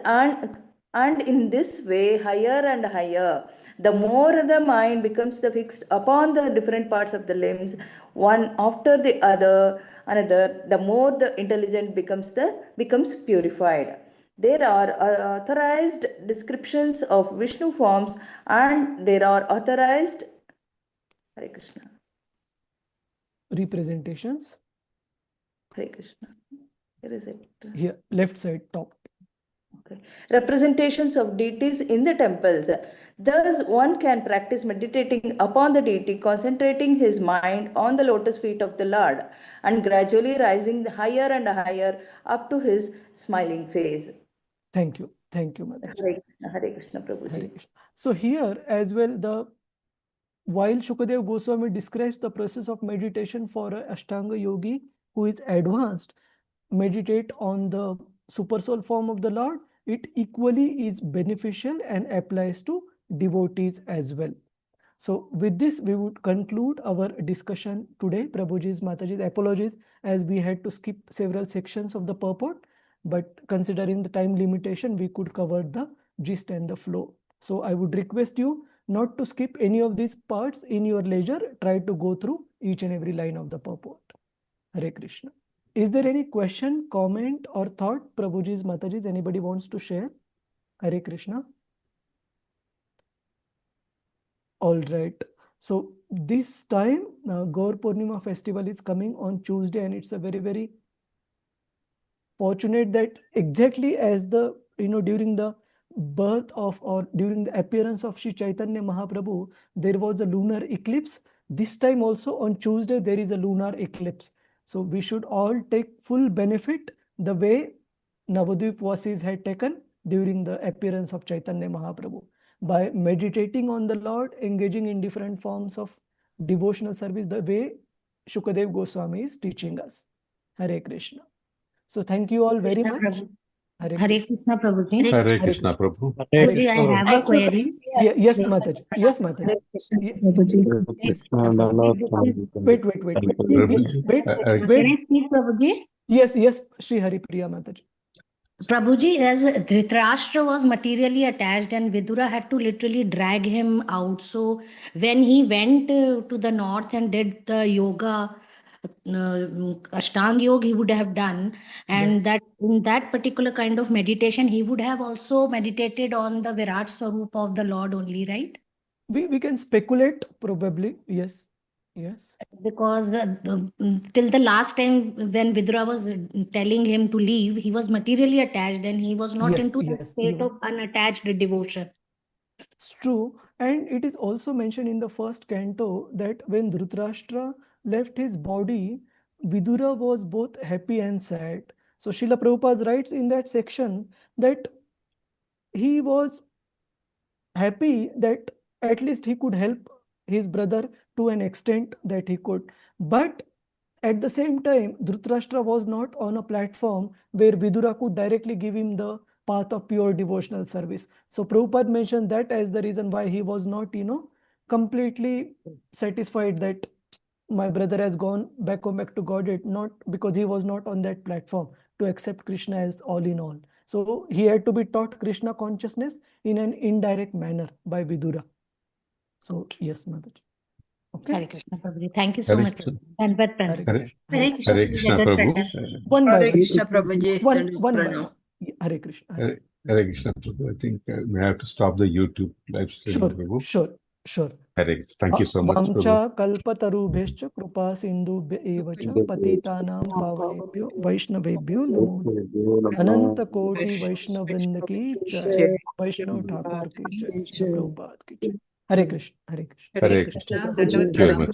and in this way higher and higher. The more the mind becomes fixed upon the different parts of the limbs, one after the other, the more the intelligence becomes purified. There are authorized descriptions of Vishnu forms, and there are authorized Hare Krishna representations. Hare Krishna. Where is it? Here, left side, top. Okay. Representations of deities in the temples. Thus, one can practice meditating upon the deity, concentrating his mind on the lotus feet of the Lord, and gradually rising higher and higher up to his smiling face. Thank you. Thank you, Mataji. Hare Krishna, Prabhuji. Hare Krishna. So here as well, while Shukadev Goswami describes the process of meditation for a Ashtanga yogi who is advanced, meditate on the supersoul form of the Lord, it equally is beneficial and applies to devotees as well. So with this, we would conclude our discussion today. Prabhuji's, Mataji's, apologies as we had to skip several sections of the purport, but considering the time limitation, we could cover the gist and the flow. So I would request you not to skip any of these parts in your leisure. Try to go through each and every line of the purport. Hare Krishna. Is there any question, comment or thought? Prabhuji's, Mataji's, anybody wants to share? Hare Krishna. All right. So this time, Gaur Purnima festival is coming on Tuesday, and it's a very, very fortunate that exactly as during the birth of or during the appearance of Sri Chaitanya Mahaprabhu, there was a lunar eclipse. This time also on Tuesday, there is a lunar eclipse. So we should all take full benefit the way Navadvip Vasis had taken during the appearance of Chaitanya Mahaprabhu. By meditating on the Lord, engaging in different forms of devotional service, the way Shukadev Goswami is teaching us. Hare Krishna. So thank you all very much. Hare Krishna, Prabhuji. Hare Krishna, Prabhu. Prabhuji, I have a query. Yes, Mataji. Yes, Mataji. Hare Krishna, Prabhuji. Wait. Can I speak, Prabhuji? Yes, Shri Hari Priya Mataji. Prabhuji, as Dhritarashtra was materially attached and Vidura had to literally drag him out. So when he went to the north and did the yoga, Ashtanga yoga he would have done, and that in that particular kind of meditation he would have also meditated on the Virat Swarup of the Lord only, right? We can speculate, probably. Yes. Because till the last time when Vidura was telling him to leave, he was materially attached and he was not into that state of unattached devotion. It's true. And it is also mentioned in the first canto that when Dhritarashtra left his body, Vidura was both happy and sad. So Srila Prabhupada writes in that section that he was happy that at least he could help his brother to an extent that he could. But at the same time, Dhritarashtra was not on a platform where Vidura could directly give him the path of pure devotional service. So Prabhupada mentioned that as the reason why he was not, completely satisfied that my brother has gone back to Godhead, not because he was not on that platform to accept Krishna as all in all. So he had to be taught Krishna consciousness in an indirect manner by Vidura. So yes, Mataji. Okay. Hare Krishna Prabhuji. Thank you so much. Dandavat pranam. Hare Krishna. Hare Krishna, Prabhu. One by Hare Krishna Prabhuji. one by Hare Krishna. Hare Krishna, Prabhu. I think we have to stop the YouTube live streaming, Prabhu. Sure. Hare. Thank you so much, Prabhu. Vamcha kalpatarubhescha kripa sindhubhya eva cha patitanam pavanebhyo vaishnavebhyo namo ananta koti vaishnav vrinda ki jai, Vaishnav Thakur ki jai, Srila Prabhupada ki jai. Hare Krishna. Hare Krishna. Thank you very much.